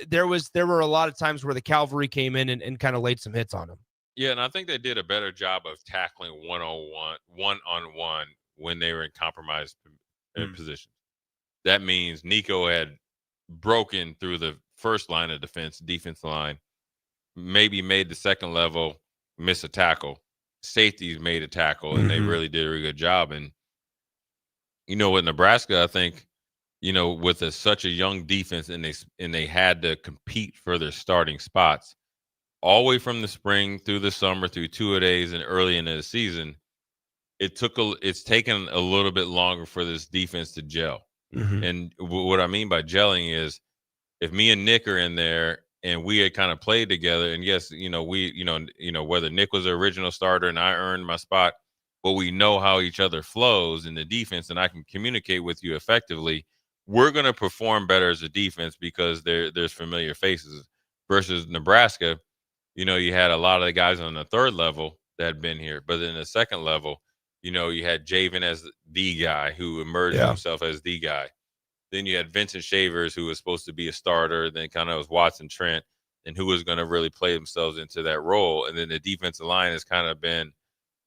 there were a lot of times where the cavalry came in and kind of laid some hits on him. Yeah, and I think they did a better job of tackling one-on-one when they were in compromised positions. That means Nico had broken through the first line of defensive line, maybe made the second level, miss a tackle. Safeties made a tackle, and they really did a really good job. And, with Nebraska, I think, with such a young defense and they had to compete for their starting spots, all the way from the spring through the summer through 2-a-days and early into the season, it's taken a little bit longer for this defense to gel. Mm-hmm. And what I mean by gelling is if me and Nick are in there and we had kind of played together, and yes, whether Nick was the original starter and I earned my spot, but we know how each other flows in the defense and I can communicate with you effectively, we're going to perform better as a defense because there's familiar faces versus Nebraska. You had a lot of the guys on the third level that had been here, but in the second level, you had Javen as the guy who emerged himself as the guy. Then you had Vincent Shavers, who was supposed to be a starter. Then kind of was Watson Trent, and who was going to really play themselves into that role. And then the defensive line has kind of been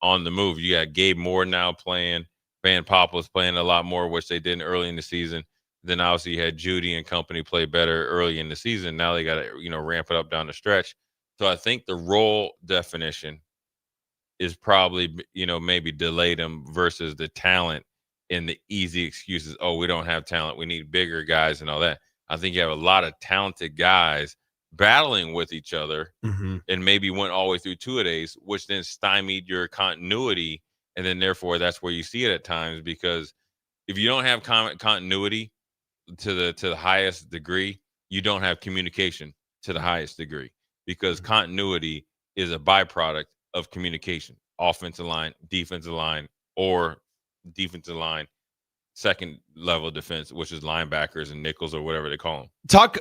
on the move. You got Gabe Moore now playing. Van Pop was playing a lot more, which they did early in the season. Then obviously you had Judy and company play better early in the season. Now they got to, ramp it up down the stretch. So I think the role definition is probably, maybe delayed them versus the talent and the easy excuses. Oh, we don't have talent. We need bigger guys and all that. I think you have a lot of talented guys battling with each other and maybe went all the way through 2-a-days, which then stymied your continuity. And then therefore that's where you see it at times, because if you don't have continuity to the highest degree, you don't have communication to the highest degree. Because continuity is a byproduct of communication, offensive line, defensive line, or defensive line, second level defense, which is linebackers and nickels or whatever they call them.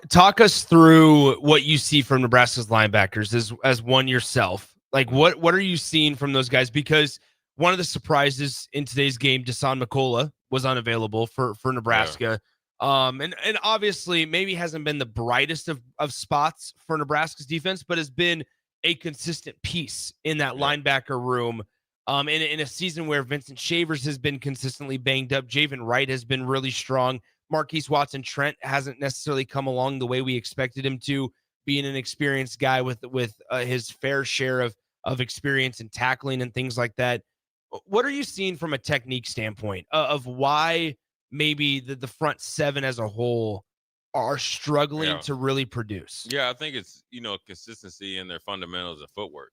Talk us through what you see from Nebraska's linebackers as one yourself. Like what are you seeing from those guys? Because one of the surprises in today's game, Desan McCullough was unavailable for Nebraska. Yeah. And obviously maybe hasn't been the brightest of spots for Nebraska's defense, but has been a consistent piece in that linebacker room. In a season where Vincent Shavers has been consistently banged up, Javen Wright has been really strong. Marquise Watson Trent hasn't necessarily come along the way we expected him to, being an experienced guy with his fair share of experience in tackling and things like that. What are you seeing from a technique standpoint of why maybe the front seven as a whole are struggling to really produce? Yeah, I think it's, consistency in their fundamentals of footwork.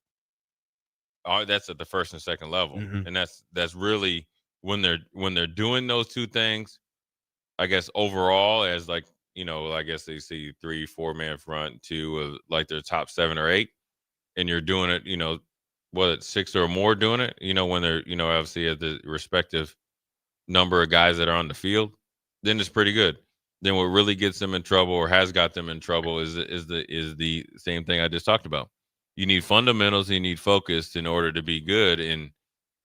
That's at the first and second level. And that's really when they're doing those two things, I guess overall as I guess they see 3-4 man front to like their top 7 or 8, and you're doing it, 6 or more doing it, when they're, obviously at the respective number of guys that are on the field, then it's pretty good. Then what really gets them in trouble or has got them in trouble is the same thing I just talked about. You need fundamentals, you need focus in order to be good. And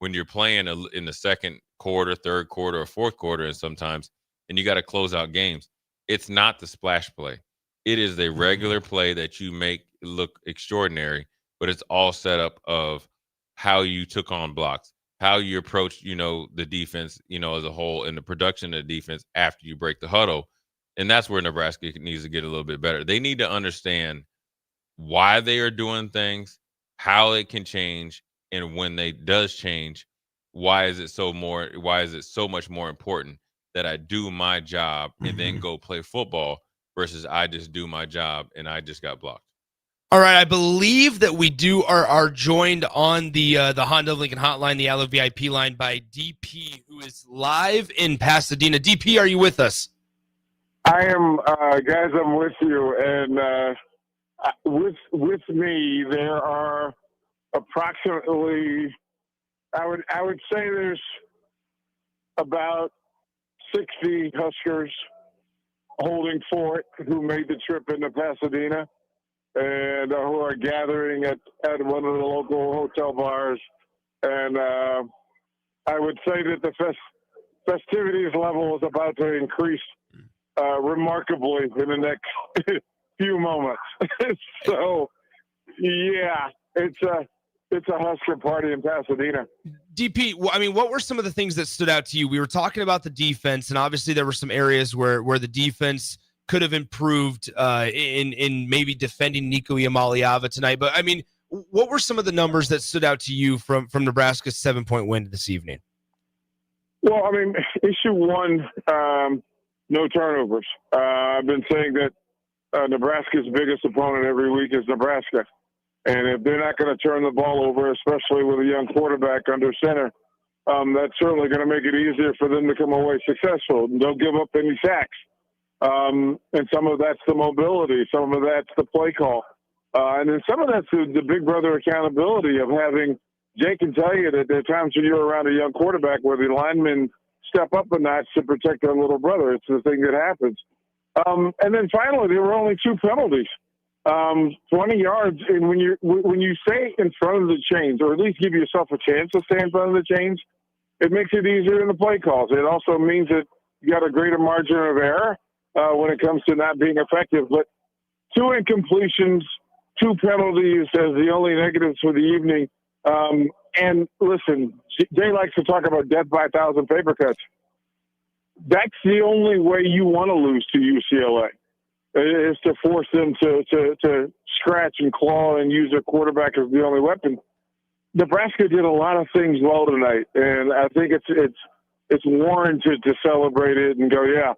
when you're playing in the second quarter, third quarter, or fourth quarter, and you got to close out games, it's not the splash play. It is a regular play that you make look extraordinary, but it's all set up of how you took on blocks, how you approach, the defense, as a whole, and the production of the defense after you break the huddle. And that's where Nebraska needs to get a little bit better. They need to understand why they are doing things, how it can change, and when they does change, why is it so much more important that I do my job and then go play football versus I just do my job and I just got blocked. All right, I believe that we are joined on the Honda of Lincoln hotline, the Allo VIP line, by DP, who is live in Pasadena. DP, are you with us? I am, guys. I'm with you, and with me there are approximately, I would say there's about 60 Huskers holding fort who made the trip into Pasadena and who are gathering at one of the local hotel bars. And I would say that the festivities level is about to increase remarkably in the next few moments. So, yeah, it's a Husker party in Pasadena. DP, what were some of the things that stood out to you? We were talking about the defense, and obviously there were some areas where the defense could have improved in maybe defending Nico Iamaleava tonight. But, what were some of the numbers that stood out to you from Nebraska's 7-point win this evening? Well, issue one, no turnovers. I've been saying that Nebraska's biggest opponent every week is Nebraska. And if they're not going to turn the ball over, especially with a young quarterback under center, that's certainly going to make it easier for them to come away successful. Don't give up any sacks. And some of that's the mobility. Some of that's the play call. And then some of that's the big brother accountability of having – Jake can tell you that there are times when you're around a young quarterback where the linemen step up a notch to protect their little brother. It's the thing that happens. And then finally, there were only 2 penalties. 20 yards, and when you stay in front of the chains, or at least give yourself a chance to stay in front of the chains, it makes it easier in the play calls. It also means that you got a greater margin of error when it comes to not being effective. But 2 incompletions, 2 penalties as the only negatives for the evening. And listen, Jay likes to talk about death by 1,000 paper cuts. That's the only way you want to lose to UCLA. Is to force them to scratch and claw and use their quarterback as the only weapon. Nebraska did a lot of things well tonight, and I think it's warranted to celebrate it and go, yeah.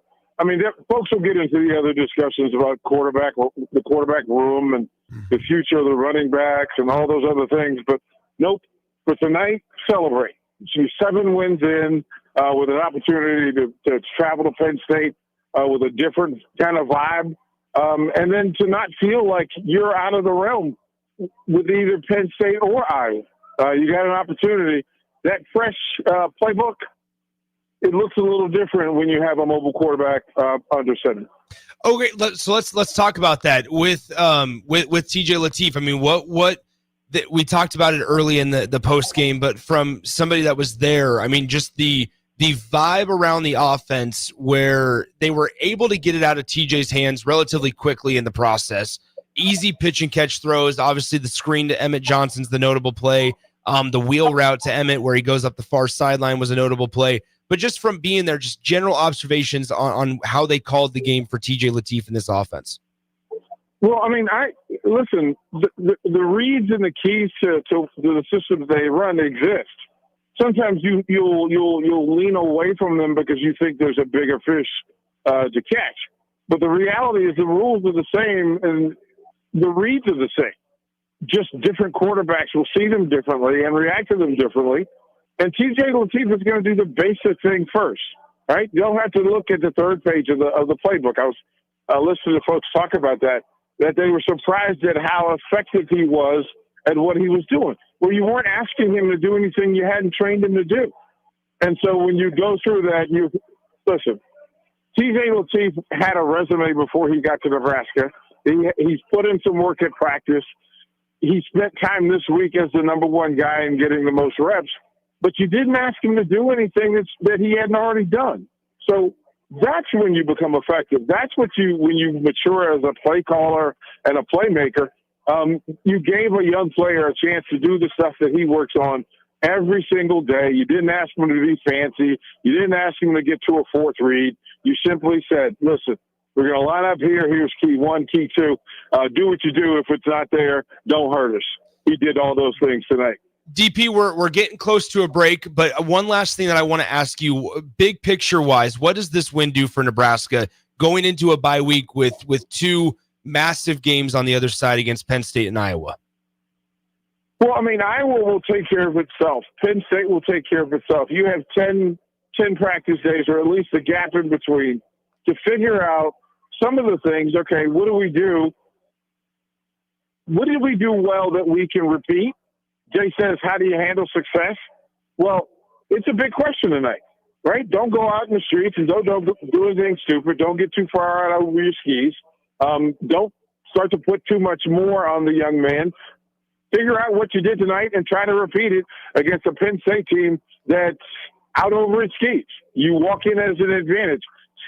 Folks will get into the other discussions about the quarterback room and the future of the running backs and all those other things, but nope. For tonight, celebrate. She's 7 wins in with an opportunity to travel to Penn State with a different kind of vibe. And then to not feel like you're out of the realm with either Penn State or Iowa. You got an opportunity. That fresh playbook, it looks a little different when you have a mobile quarterback under center. Okay, so let's talk about that with TJ Lateef. What we talked about it early in the post game, but from somebody that was there, just the vibe around the offense where they were able to get it out of TJ's hands relatively quickly in the process. Easy pitch and catch throws. Obviously, the screen to Emmett Johnson's the notable play. The wheel route to Emmett where he goes up the far sideline was a notable play. But just from being there, just general observations on how they called the game for TJ Lateef in this offense. Well, listen, the reads and the keys to the systems they run exist. Sometimes you'll lean away from them because you think there's a bigger fish to catch. But the reality is the rules are the same and the reads are the same. Just different quarterbacks will see them differently and react to them differently. And TJ Lateef is going to do the basic thing first, right? You'll have to look at the 3rd page of the playbook. I was listening to folks talk about that they were surprised at how effective he was at what he was doing. Well, you weren't asking him to do anything you hadn't trained him to do. And so when you go through that, listen, TJ Lateef had a resume before he got to Nebraska. He's put in some work at practice. He spent time this week as the number 1 guy and getting the most reps, but you didn't ask him to do anything that he hadn't already done. So That's when you become effective. That's when you mature as a play caller and a playmaker. You gave a young player a chance to do the stuff that he works on every single day. You didn't ask him to be fancy. You didn't ask him to get to a fourth read. You simply said, listen, we're going to line up here. Here's key one, key two. Do what you do. If it's not there, don't hurt us. He did all those things tonight. DP, we're getting close to a break, but one last thing that I want to ask you, big picture wise, what does this win do for Nebraska going into a bye week with two massive games on the other side against Penn State and Iowa? Well, I mean, Iowa will take care of itself. Penn State will take care of itself. You have 10 practice days, or at least a gap in between, to figure out some of the things. Okay, what do we do? What did we do well that we can repeat? Jay says, how do you handle success? Well, it's a big question tonight, right? Don't go out in the streets and don't do anything stupid. Don't get too far out over your skis. Don't start to put too much more on the young man. Figure out what you did tonight and try to repeat it against a Penn State team that's out over its skis. You walk in as an advantage.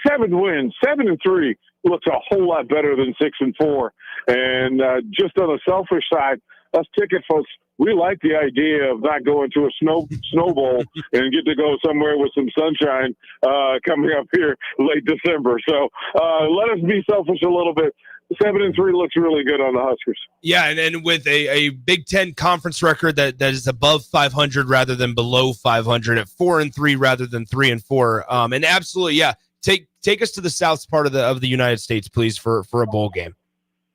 7 wins, 7-3 looks a whole lot better than 6-4. And just on the selfish side, us ticket folks, we like the idea of not going to a snow bowl and get to go somewhere with some sunshine coming up here late December. So let us be selfish a little bit. 7-3 looks really good on the Huskers. Yeah, and with a Big Ten conference record that is above 500 rather than below 500, at 4-3 rather than 3-4. And absolutely, yeah, take us to the south part of the United States, please, for a bowl game.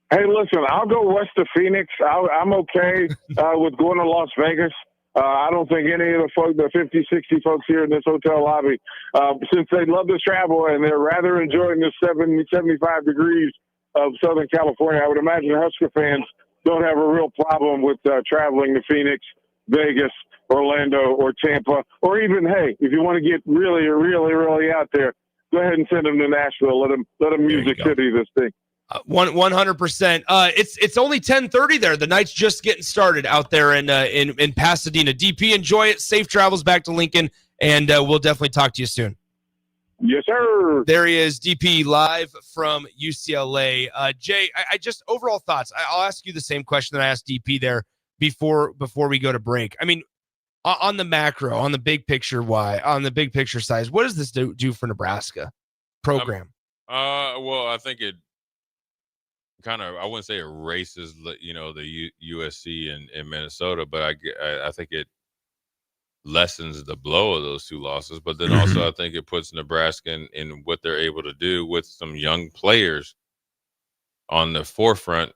Hey, listen, I'll go west of Phoenix. I'm okay with going to Las Vegas. I don't think any of the folks, the 50, 60 folks here in this hotel lobby, since they love to travel and they're rather enjoying the 70, 75 degrees of Southern California, I would imagine Husker fans don't have a real problem with traveling to Phoenix, Vegas, Orlando, or Tampa, or even, hey, if you want to get really, really, really out there, go ahead and send them to Nashville. Let them Music City this thing. 100%. It's only 10:30 there. The night's just getting started out there in Pasadena. DP, enjoy it. Safe travels back to Lincoln, and we'll definitely talk to you soon. Yes, sir. There he is, DP, live from UCLA. Jay, I just overall thoughts. I'll ask you the same question that I asked DP there before we go to break. I mean, on the macro, on the big picture, on the big picture size, what does this do for Nebraska program? Well, I think it kind of, I wouldn't say erases, the USC and Minnesota, but I think it lessens the blow of those two losses. But then also I think it puts Nebraska in what they're able to do with some young players on the forefront.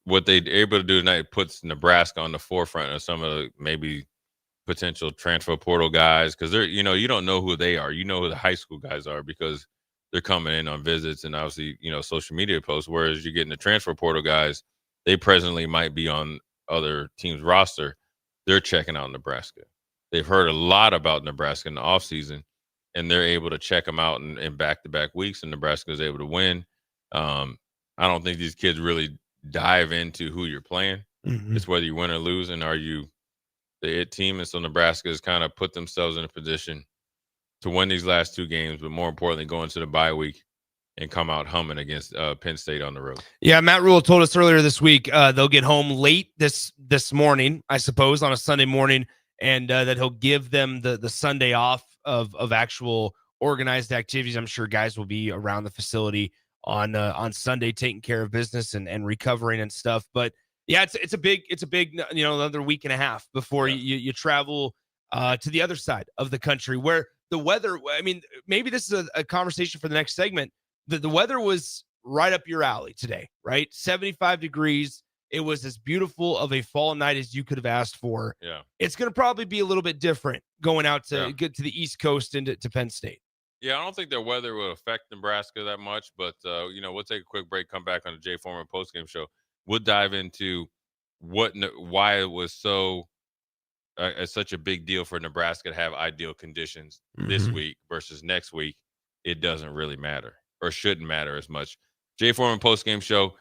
What they're able to do tonight puts Nebraska on the forefront of some of the maybe potential transfer portal guys, because they're, you don't know who they are. You know who the high school guys are because they're coming in on visits and obviously, social media posts, whereas you're getting the transfer portal guys, they presently might be on other teams' roster. They're checking out Nebraska. They've heard a lot about Nebraska in the offseason, and they're able to check them out in back-to-back weeks, and Nebraska is able to win. I don't think these kids really dive into who you're playing. It's whether you win or lose, and are you the it team? And so Nebraska has kind of put themselves in a position to win these last two games, but more importantly, go into the bye week and come out humming against Penn State on the road. Yeah, Matt Rule told us earlier this week they'll get home late this morning, I suppose, on a Sunday morning, and that he'll give them the Sunday off of actual organized activities. I'm sure guys will be around the facility on Sunday taking care of business and recovering and stuff. But yeah, it's a big another week and a half before you travel to the other side of the country where the weather, I mean, maybe this is a conversation for the next segment. The weather was right up your alley today, right? 75 degrees. It was as beautiful of a fall night as you could have asked for. Yeah. It's going to probably be a little bit different going out to get to the East Coast and to Penn State. Yeah, I don't think their weather will affect Nebraska that much, but, we'll take a quick break, come back on the Jay Foreman postgame show. We'll dive into why it was such a big deal for Nebraska to have ideal conditions this week versus next week. It doesn't really matter or shouldn't matter as much. Jay Foreman postgame show.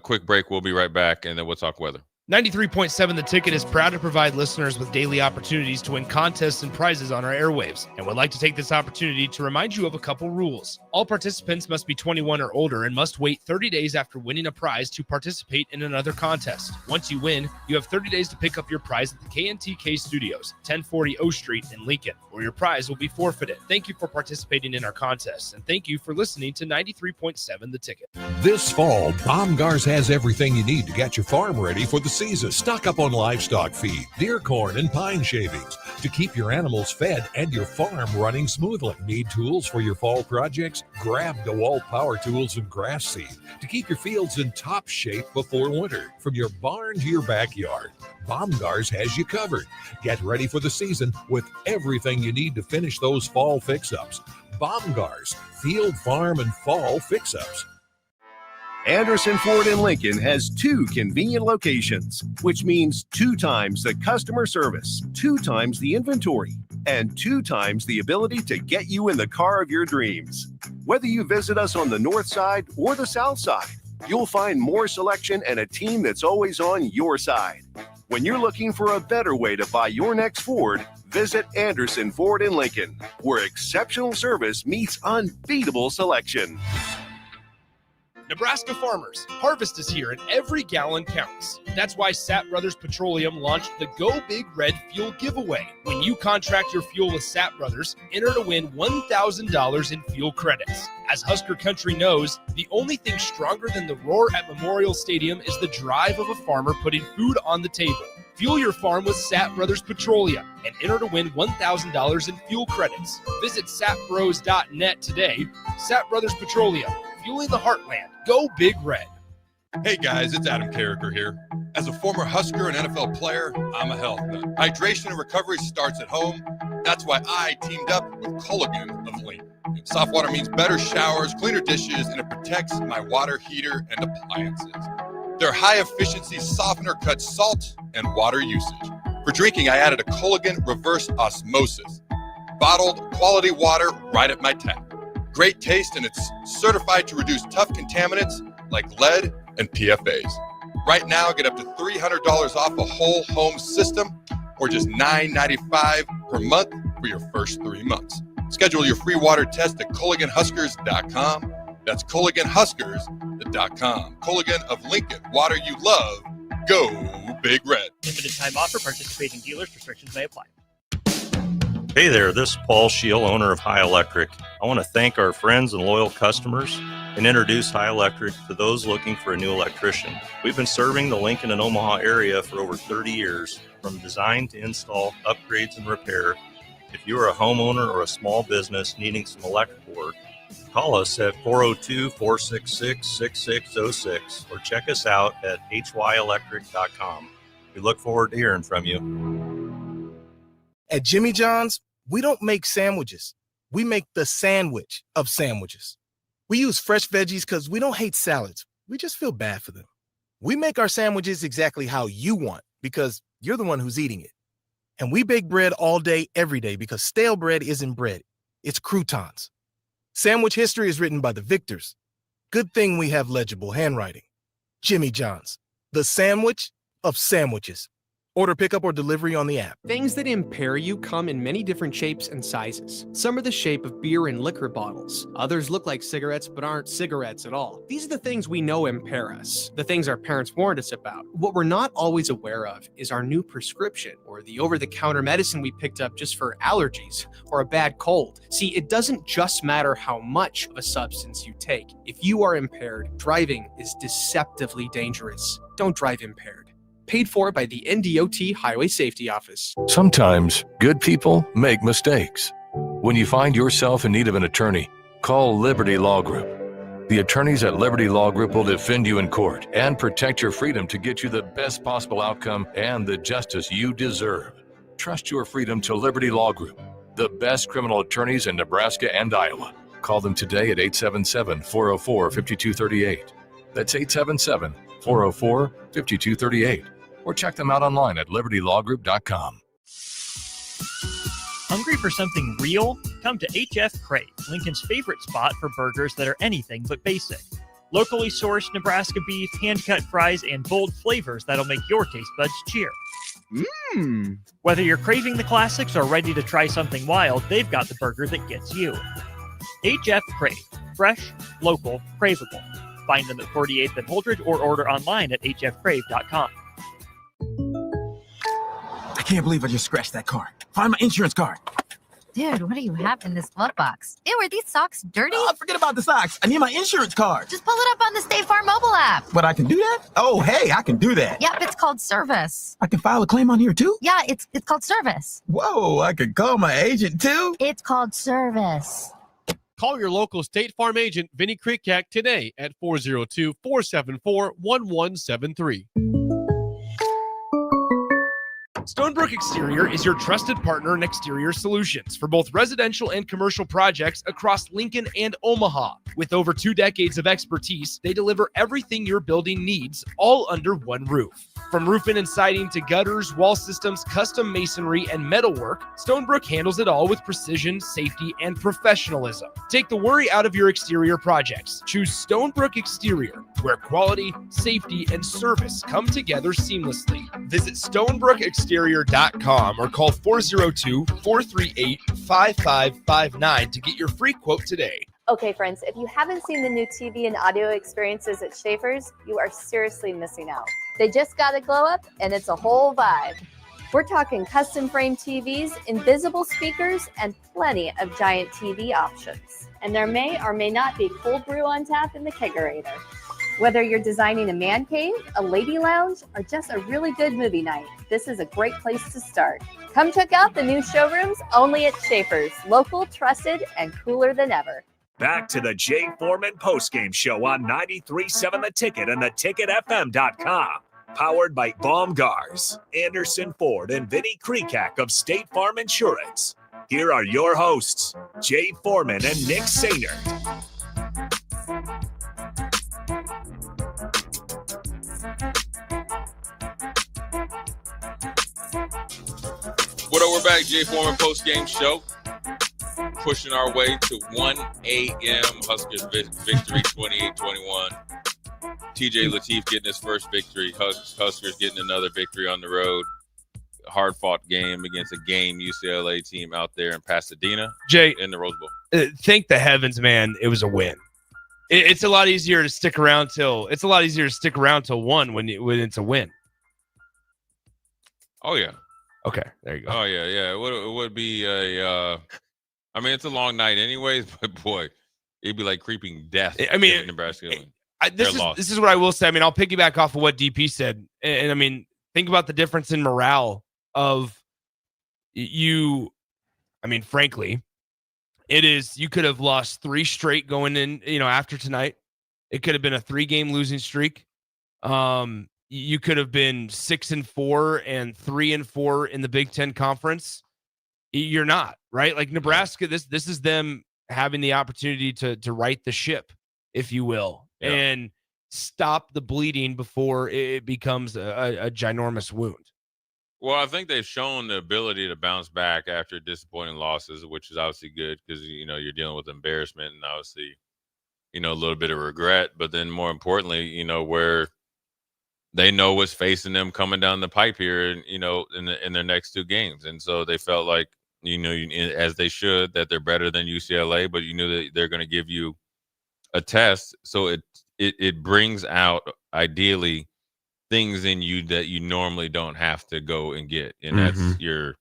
Quick break. We'll be right back, and then we'll talk weather. 93.7 The Ticket is proud to provide listeners with daily opportunities to win contests and prizes on our airwaves, and would like to take this opportunity to remind you of a couple rules. All participants must be 21 or older and must wait 30 days after winning a prize to participate in another contest. Once you win, you have 30 days to pick up your prize at the KNTK Studios, 1040 O Street in Lincoln, or your prize will be forfeited. Thank you for participating in our contests, and thank you for listening to 93.7 The Ticket. This fall, Baumgars has everything you need to get your farm ready for the season. Stock up on livestock feed, deer corn, and pine shavings to keep your animals fed and your farm running smoothly. Need tools for your fall projects? Grab DeWalt power tools and grass seed to keep your fields in top shape before winter. From your barn to your backyard, Baumgars has you covered. Get ready for the season with everything you need to finish those fall fix-ups. Baumgars, field, farm, and fall fix-ups. Anderson Ford in Lincoln has 2 convenient locations, which means 2 times the customer service, 2 times the inventory, and 2 times the ability to get you in the car of your dreams. Whether you visit us on the north side or the south side, you'll find more selection and a team that's always on your side. When you're looking for a better way to buy your next Ford, visit Anderson Ford in Lincoln, where exceptional service meets unbeatable selection. Nebraska farmers, harvest is here and every gallon counts. That's why Sapp Brothers Petroleum launched the Go Big Red Fuel Giveaway. When you contract your fuel with Sapp Brothers, enter to win $1,000 in fuel credits. As Husker Country knows, the only thing stronger than the roar at Memorial Stadium is the drive of a farmer putting food on the table. Fuel your farm with Sapp Brothers Petroleum and enter to win $1,000 in fuel credits. Visit sapbros.net today. Sapp Brothers Petroleum, fueling the heartland. Go Big Red. Hey guys, it's Adam Carricker here. As a former Husker and NFL player, I'm a health nut. Hydration and recovery starts at home. That's why I teamed up with Culligan of Lincoln. Soft water means better showers, cleaner dishes, and it protects my water heater and appliances. Their high-efficiency softener cuts salt and water usage. For drinking, I added a Culligan reverse osmosis. Bottled quality water right at my tap. Great taste, and it's certified to reduce tough contaminants like lead and PFAs. Right now, get up to $300 off a whole home system or just $9.95 per month for your first 3 months. Schedule your free water test at CulliganHuskers.com. That's CulliganHuskers.com. Culligan of Lincoln, water you love. Go Big Red. Limited time offer, participating dealers, restrictions may apply. Hey there, this is Paul Scheel, owner of High Electric. I want to thank our friends and loyal customers and introduce High Electric to those looking for a new electrician. We've been serving the Lincoln and Omaha area for over 30 years, from design to install, upgrades, and repair. If you are a homeowner or a small business needing some electrical work, call us at 402-466-6606 or check us out at hyelectric.com. We look forward to hearing from you. At Jimmy John's, we don't make sandwiches. We make the sandwich of sandwiches. We use fresh veggies because we don't hate salads. We just feel bad for them. We make our sandwiches exactly how you want because you're the one who's eating it. And we bake bread all day, every day because stale bread isn't bread. It's croutons. Sandwich history is written by the victors. Good thing we have legible handwriting. Jimmy John's, the sandwich of sandwiches. Order pickup or delivery on the app. Things that impair you come in many different shapes and sizes. Some are the shape of beer and liquor bottles. Others look like cigarettes but aren't cigarettes at all. These are the things we know impair us, the things our parents warned us about. What we're not always aware of is our new prescription or the over-the-counter medicine we picked up just for allergies or a bad cold. See, it doesn't just matter how much of a substance you take. If you are impaired, driving is deceptively dangerous. Don't drive impaired. Paid for by the NDOT Highway Safety Office. Sometimes good people make mistakes. When you find yourself in need of an attorney, call Liberty Law Group. The attorneys at Liberty Law Group will defend you in court and protect your freedom to get you the best possible outcome and the justice you deserve. Trust your freedom to Liberty Law Group, the best criminal attorneys in Nebraska and Iowa. Call them today at 877-404-5238. That's 877-404-5238. Or check them out online at libertylawgroup.com. Hungry for something real? Come to HF Crave, Lincoln's favorite spot for burgers that are anything but basic. Locally sourced Nebraska beef, hand-cut fries, and bold flavors that'll make your taste buds cheer. Mmm. Whether you're craving the classics or ready to try something wild, they've got the burger that gets you. HF Crave. Fresh, local, craveable. Find them at 48th and Holdridge or order online at hfcrave.com. I can't believe I just scratched that car. Find my insurance card. Dude, what do you have in this glove box? Ew, are these socks dirty? Oh, forget about the socks. I need my insurance card. Just pull it up on the State Farm mobile app. But I can do that? Oh, hey, I can do that. Yep, it's called service. I can file a claim on here too? Yeah, it's called service. Whoa, I can call my agent too? It's called service. Call your local State Farm agent, Vinny Krikak, today at 402-474-1173. Stonebrook Exterior is your trusted partner in exterior solutions for both residential and commercial projects across Lincoln and Omaha. With over 2 decades of expertise, they deliver everything your building needs, all under one roof. From roofing and siding to gutters, wall systems, custom masonry, and metalwork, Stonebrook handles it all with precision, safety, and professionalism. Take the worry out of your exterior projects. Choose Stonebrook Exterior, where quality, safety, and service come together seamlessly. Visit StonebrookExterior.com or call 402-438-5559 to get your free quote today. Okay, friends, if you haven't seen the new TV and audio experiences at Schaefer's, you are seriously missing out. They just got a glow up, and it's a whole vibe. We're talking custom frame TVs, invisible speakers, and plenty of giant TV options. And there may or may not be cold brew on tap in the kegerator. Whether you're designing a man cave, a lady lounge, or just a really good movie night, this is a great place to start. Come check out the new showrooms only at Schaefer's, local, trusted, and cooler than ever. Back to the Jay Foreman Postgame Show on 93.7 The Ticket and theticketfm.com. Powered by Baumgars, Anderson Ford, and Vinny Krikak of State Farm Insurance. Here are your hosts, Jay Foreman and Nick Sainer. What up, we're back, Jay Foreman Postgame Show. Pushing our way to 1 a.m. Huskers victory 28-21. TJ Lateef getting his first victory. Huskers getting another victory on the road. Hard-fought game against a game UCLA team out there in Pasadena. Jay, in the Rose Bowl. Thank the heavens, man. It was a win. It's a lot easier to stick around till one when it's a win. Oh yeah. Okay, there you go. Oh yeah. It would be a. I mean, it's a long night anyways, but boy, it'd be like creeping death. I mean, Nebraska. This is what I will say. I mean, I'll piggyback off of what DP said, and I mean, think about the difference in morale of you. I mean, frankly, it is. You could have lost 3 straight going in. After tonight, it could have been a 3-game losing streak. You could have been 6-4 and 3-4 in the Big Ten Conference. You're not, right? Like Nebraska, this is them having the opportunity to right the ship, if you will, and stop the bleeding before it becomes a ginormous wound. Well, I think they've shown the ability to bounce back after disappointing losses, which is obviously good because, you're dealing with embarrassment and obviously, a little bit of regret. But then more importantly, where they know what's facing them coming down the pipe here, in their next 2 games. And so they felt like, as they should, that they're better than UCLA, but you knew that they're going to give you a test. So it brings out, ideally, things in you that you normally don't have to go and get. And that's an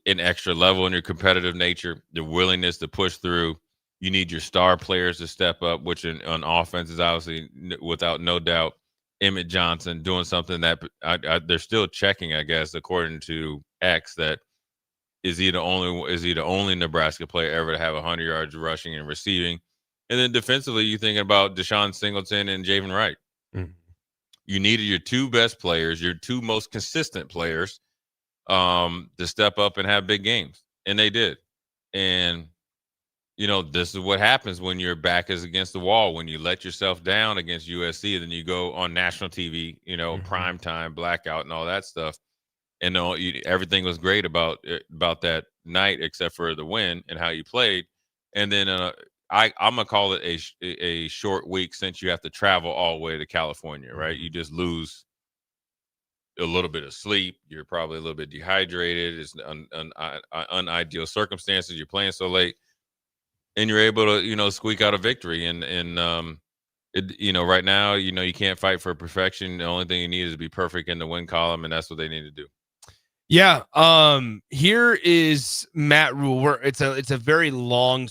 extra level in your competitive nature, the willingness to push through. You need your star players to step up, which on offense is obviously, without no doubt, Emmett Johnson doing something that they're still checking, I guess, according to X, that is he the only Nebraska player ever to have 100 yards rushing and receiving. And then defensively, you're thinking about Deshaun Singleton and Javen Wright. Mm-hmm. You needed your 2 best players, your 2 most consistent players, to step up and have big games, and they did. And this is what happens when your back is against the wall, when you let yourself down against USC, and then you go on national TV, prime time, blackout, and all that stuff. And everything was great about that night except for the win and how you played. And then I'm gonna call it a short week since you have to travel all the way to California, right? You just lose a little bit of sleep. You're probably a little bit dehydrated. It's unideal circumstances. You're playing so late, and you're able to squeak out a victory. And right now, you can't fight for perfection. The only thing you need is to be perfect in the win column, and that's what they need to do. Yeah. Here is Matt Rule. It's a very long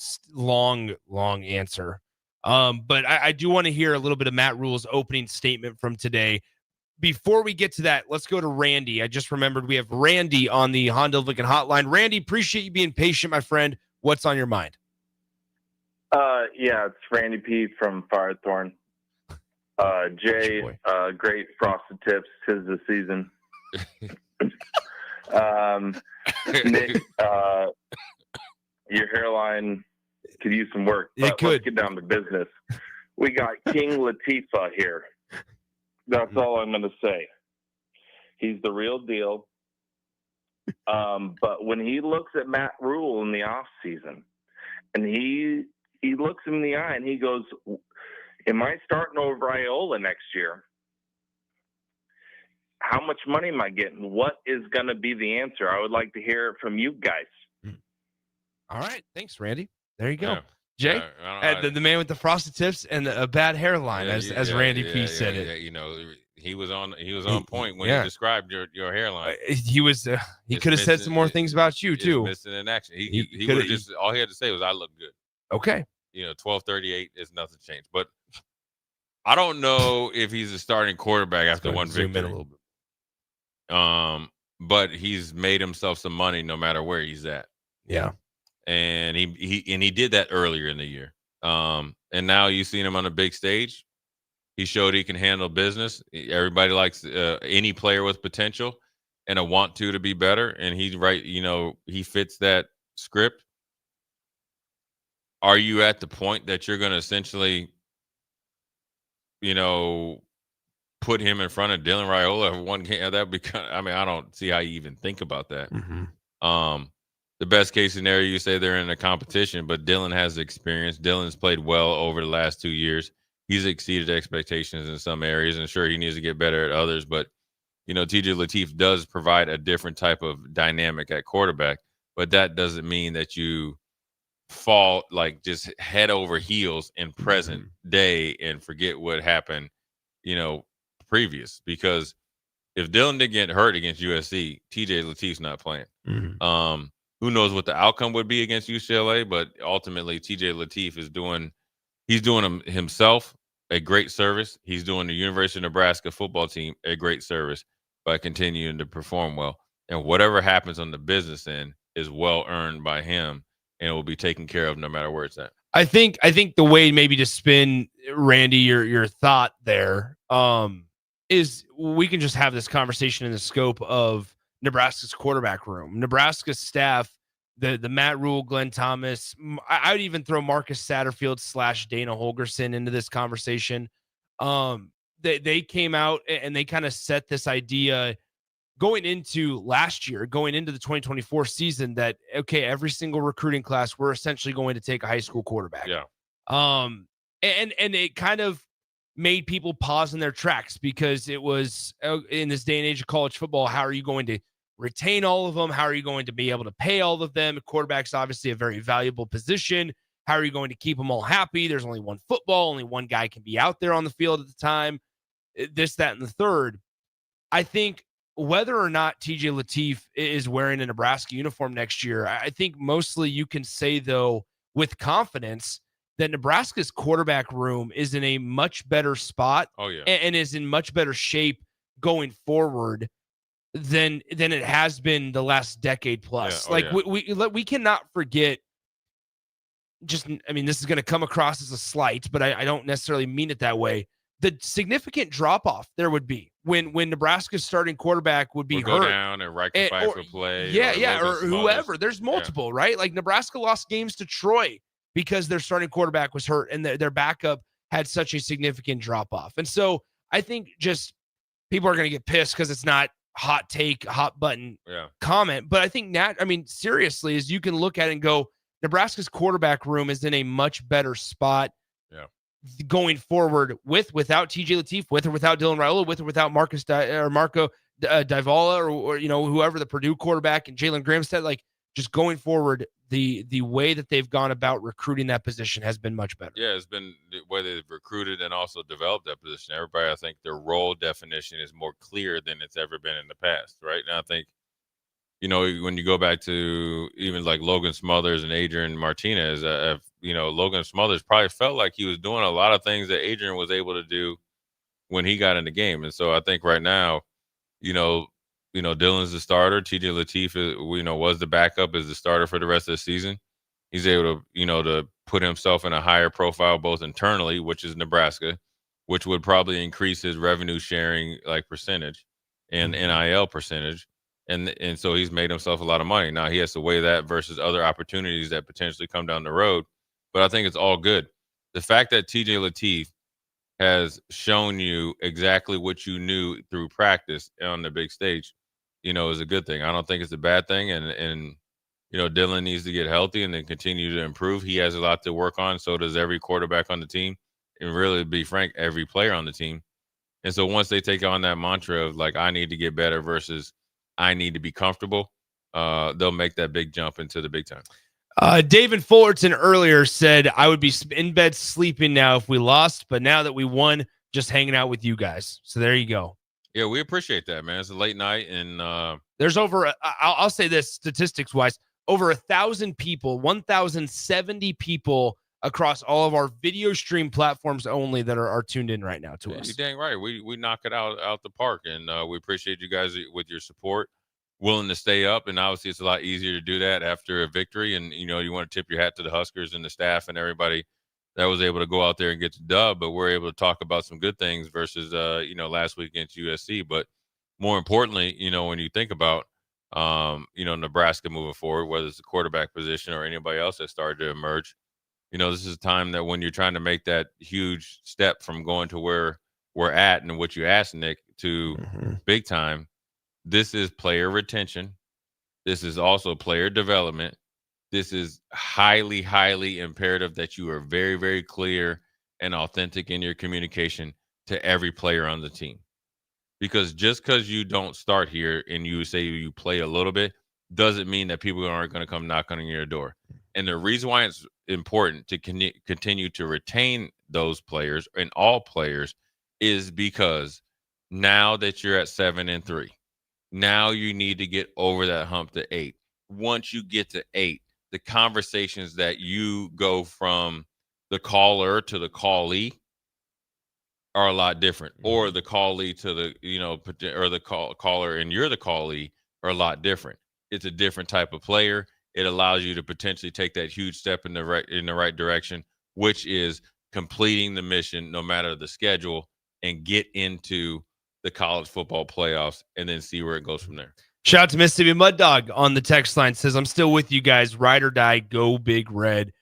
answer. But I do want to hear a little bit of Matt Rule's opening statement from today. Before we get to that, let's go to Randy. I just remembered we have Randy on the Honda Lincoln hotline. Randy, appreciate you being patient, my friend. What's on your mind? Yeah, it's Randy P from Firethorn. Jay, great frosted tips. 'Tis the season. Nick, your hairline could use some work. But let's get down to business. We got King Latifah here. That's all I'm going to say. He's the real deal. But when he looks at Matt Rule in the offseason, and he looks him in the eye and he goes, am I starting over Iola next year? How much money am I getting? What is going to be the answer? I would like to hear it from you guys. All right. Thanks, Randy. There you go. Yeah. Jay, the man with the frosted tips and a bad hairline, as Randy P said it. He was on point when he described your hairline. He was. He could have said some more things about you too. Missing in action. He would have just all he had to say was, "I look good." Okay. 12:38 is nothing changed, but I don't know if he's a starting quarterback after one victory. In a little bit. But he's made himself some money no matter where he's at. Yeah. And he did that earlier in the year. And now you've seen him on a big stage. He showed he can handle business. Everybody likes any player with potential and a want to be better. And he fits that script. Are you at the point that you're going to essentially, put him in front of Dylan Raiola for one game? That be I don't see how you even think about that. Mm-hmm. The best case scenario, you say they're in a competition, but Dylan has experience. Dylan's played well over the last 2 years. He's exceeded expectations in some areas, and sure, he needs to get better at others. But, TJ Lateef does provide a different type of dynamic at quarterback, but that doesn't mean that you fall like just head over heels in present day and forget what happened, previous. Because if Dylan didn't get hurt against USC, TJ Lateef's not playing. Mm-hmm. Who knows what the outcome would be against UCLA, but ultimately TJ Lateef is doing himself a great service. He's doing the University of Nebraska football team a great service by continuing to perform well. And whatever happens on the business end is well earned by him, and it will be taken care of no matter where it's at. I think the way maybe to spin, Randy, your thought there is we can just have this conversation in the scope of Nebraska's quarterback room. Nebraska's staff, the Matt Rule, Glenn Thomas, I would even throw Marcus Satterfield / Dana Holgerson into this conversation. They came out and they kind of set this idea going into last year, going into the 2024 season, that, okay, every single recruiting class, we're essentially going to take a high school quarterback. Yeah. And it kind of made people pause in their tracks, because it was in this day and age of college football, how are you going to retain all of them? How are you going to be able to pay all of them? Quarterback's obviously a very valuable position. How are you going to keep them all happy? There's only one football. Only one guy can be out there on the field at the time. This, that, and the third. I think whether or not TJ Lateef is wearing a Nebraska uniform next year, I think mostly you can say, though, with confidence, that Nebraska's quarterback room is in a much better spot. Oh, yeah. And is in much better shape going forward than it has been the last decade plus. We cannot forget, this is going to come across as a slight, but I don't necessarily mean it that way. The significant drop-off there would be when Nebraska's starting quarterback would be go hurt. down and Riker fight for play. Or whoever. There's multiple, right? Like Nebraska lost games to Troy because their starting quarterback was hurt and their backup had such a significant drop-off. And so I think just people are going to get pissed because it's not hot take, hot button comment. But I think seriously, is you can look at it and go, Nebraska's quarterback room is in a much better spot going forward without TJ Lateef, with or without Dylan Raiola, with or without Marco Daivala or whoever the Purdue quarterback and Jalen Gramstead. Like, just going forward, the way that they've gone about recruiting that position has been much better. Yeah, it's been the way they've recruited and also developed that position. Everybody, I think their role definition is more clear than it's ever been in the past, right? And I think, when you go back to even like Logan Smothers and Adrian Martinez, Logan Smothers probably felt like he was doing a lot of things that Adrian was able to do when he got in the game. And so I think right now, Dylan's the starter. TJ Lateef was the backup as the starter for the rest of the season. He's able to, to put himself in a higher profile, both internally, which is Nebraska, which would probably increase his revenue sharing percentage and NIL percentage. And so he's made himself a lot of money. Now he has to weigh that versus other opportunities that potentially come down the road. But I think it's all good. The fact that TJ Lateef has shown you exactly what you knew through practice on the big stage, is a good thing. I don't think it's a bad thing. And Dylan needs to get healthy and then continue to improve. He has a lot to work on. So does every quarterback on the team. And really, to be frank, every player on the team. And so once they take on that mantra of I need to get better versus I need to be comfortable, they'll make that big jump into the big time. David Fullerton earlier said, I would be in bed sleeping now if we lost, but now that we won, just hanging out with you guys. So there you go. Yeah, we appreciate that, man. It's a late night, and there's I'll say this statistics-wise, over 1,000 people, 1,070 people across all of our video stream platforms only that are tuned in right now to us. You're dang right. We knock it out the park, and we appreciate you guys with your support, willing to stay up. And obviously it's a lot easier to do that after a victory. And, you want to tip your hat to the Huskers and the staff and everybody that was able to go out there and get the dub, but we're able to talk about some good things versus, last week against USC. But more importantly, when you think about, Nebraska moving forward, whether it's the quarterback position or anybody else that started to emerge, this is a time that when you're trying to make that huge step from going to where we're at and what you asked, Nick, to big time, this is player retention. This is also player development. This is highly, highly imperative that you are very, very clear and authentic in your communication to every player on the team. Because just because you don't start here and you say you play a little bit doesn't mean that people aren't going to come knocking on your door. And the reason why it's important to continue to retain those players and all players is because now that you're at 7-3, now you need to get over that hump to 8. Once you get to 8, the conversations that you go from the caller to the callee are a lot different, or the callee to the, or the caller and you're the callee are a lot different. It's a different type of player. It allows you to potentially take that huge step in the right direction, which is completing the mission no matter the schedule and get into the college football playoffs and then see where it goes from there. Shout out to Mississippi Mud Dog on the text line. Says, I'm still with you guys. Ride or die. Go Big Red.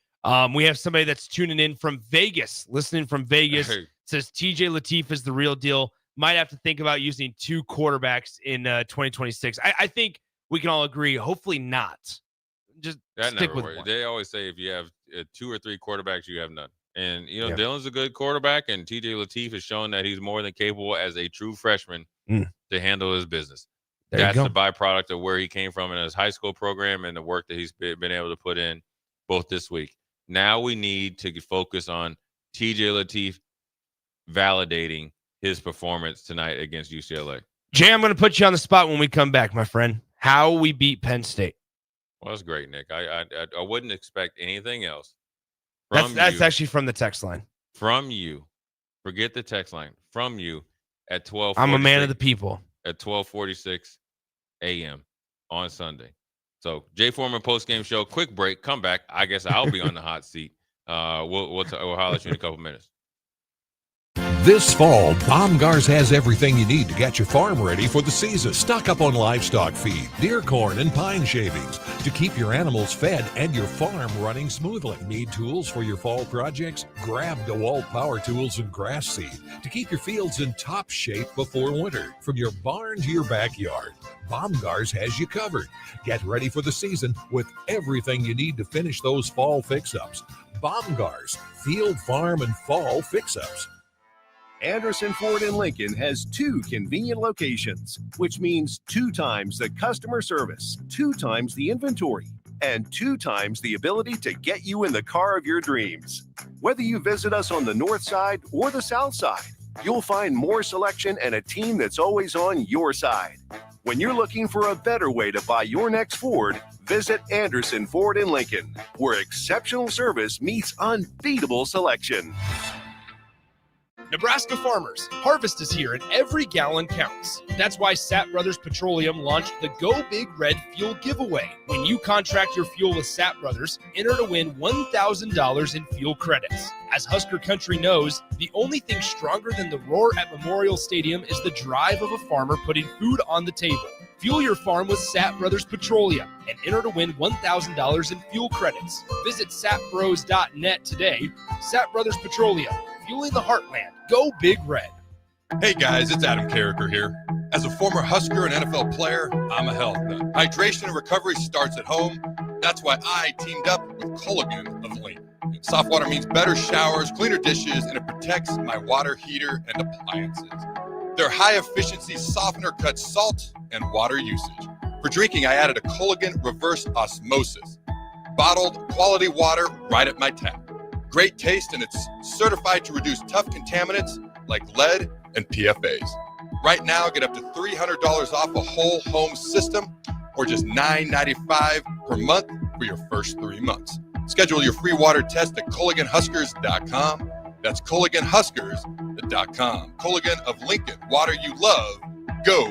We have somebody that's tuning in from Vegas, listening from Vegas. Hey. Says TJ Lateef is the real deal. Might have to think about using 2 quarterbacks in 2026. I think we can all agree. Hopefully not. Just stick with one. They always say if you have 2 or 3 quarterbacks, you have none. And, Yeah. Dylan's a good quarterback, and TJ Lateef has shown that he's more than capable as a true freshman to handle his business. That's the byproduct of where he came from in his high school program and the work that he's been able to put in both this week. Now we need to focus on TJ Lateef validating his performance tonight against UCLA. Jay, I'm going to put you on the spot when we come back, my friend. How we beat Penn State. Well, that's great, Nick. I wouldn't expect anything else. That's actually from the text line. From you. Forget the text line. From you at 12:46. I'm a man of the people. At 12:46 a.m. on Sunday. So, Jay Foreman Postgame Show. Quick break. Come back. I guess I'll be on the hot seat. We'll holler at you in a couple minutes. This fall, Baumgars has everything you need to get your farm ready for the season. Stock up on livestock feed, deer corn, and pine shavings to keep your animals fed and your farm running smoothly. Need tools for your fall projects? Grab DeWalt power tools and grass seed to keep your fields in top shape before winter. From your barn to your backyard, Baumgars has you covered. Get ready for the season with everything you need to finish those fall fix-ups. Baumgars, field, farm, and fall fix-ups. Anderson Ford in Lincoln has 2 convenient locations, which means 2 times the customer service, 2 times the inventory, and 2 times the ability to get you in the car of your dreams. Whether you visit us on the north side or the south side, you'll find more selection and a team that's always on your side. When you're looking for a better way to buy your next Ford, visit Anderson Ford in Lincoln, where exceptional service meets unbeatable selection. Nebraska farmers, harvest is here and every gallon counts. That's why Sapp Brothers Petroleum launched the Go Big Red Fuel Giveaway. When you contract your fuel with Sapp Brothers, enter to win $1,000 in fuel credits. As Husker Country knows, the only thing stronger than the roar at Memorial Stadium is the drive of a farmer putting food on the table. Fuel your farm with Sapp Brothers Petroleum and enter to win $1,000 in fuel credits. Visit sapbros.net today. Sapp Brothers Petroleum, fueling the heartland. Go Big Red. Hey guys, it's Adam Carricker here. As a former Husker and NFL player, I'm a health nut. Hydration and recovery starts at home. That's why I teamed up with Culligan of Lincoln. Soft water means better showers, cleaner dishes, and it protects my water heater and appliances. Their high-efficiency softener cuts salt and water usage. For drinking, I added a Culligan reverse osmosis. Bottled quality water right at my tap. Great taste, and it's certified to reduce tough contaminants like lead and PFAs. Right now, get up to $300 off a whole home system or just $9.95 per month for your first 3 months. Schedule your free water test at CulliganHuskers.com. That's CulliganHuskers.com. Culligan of Lincoln, water you love. Go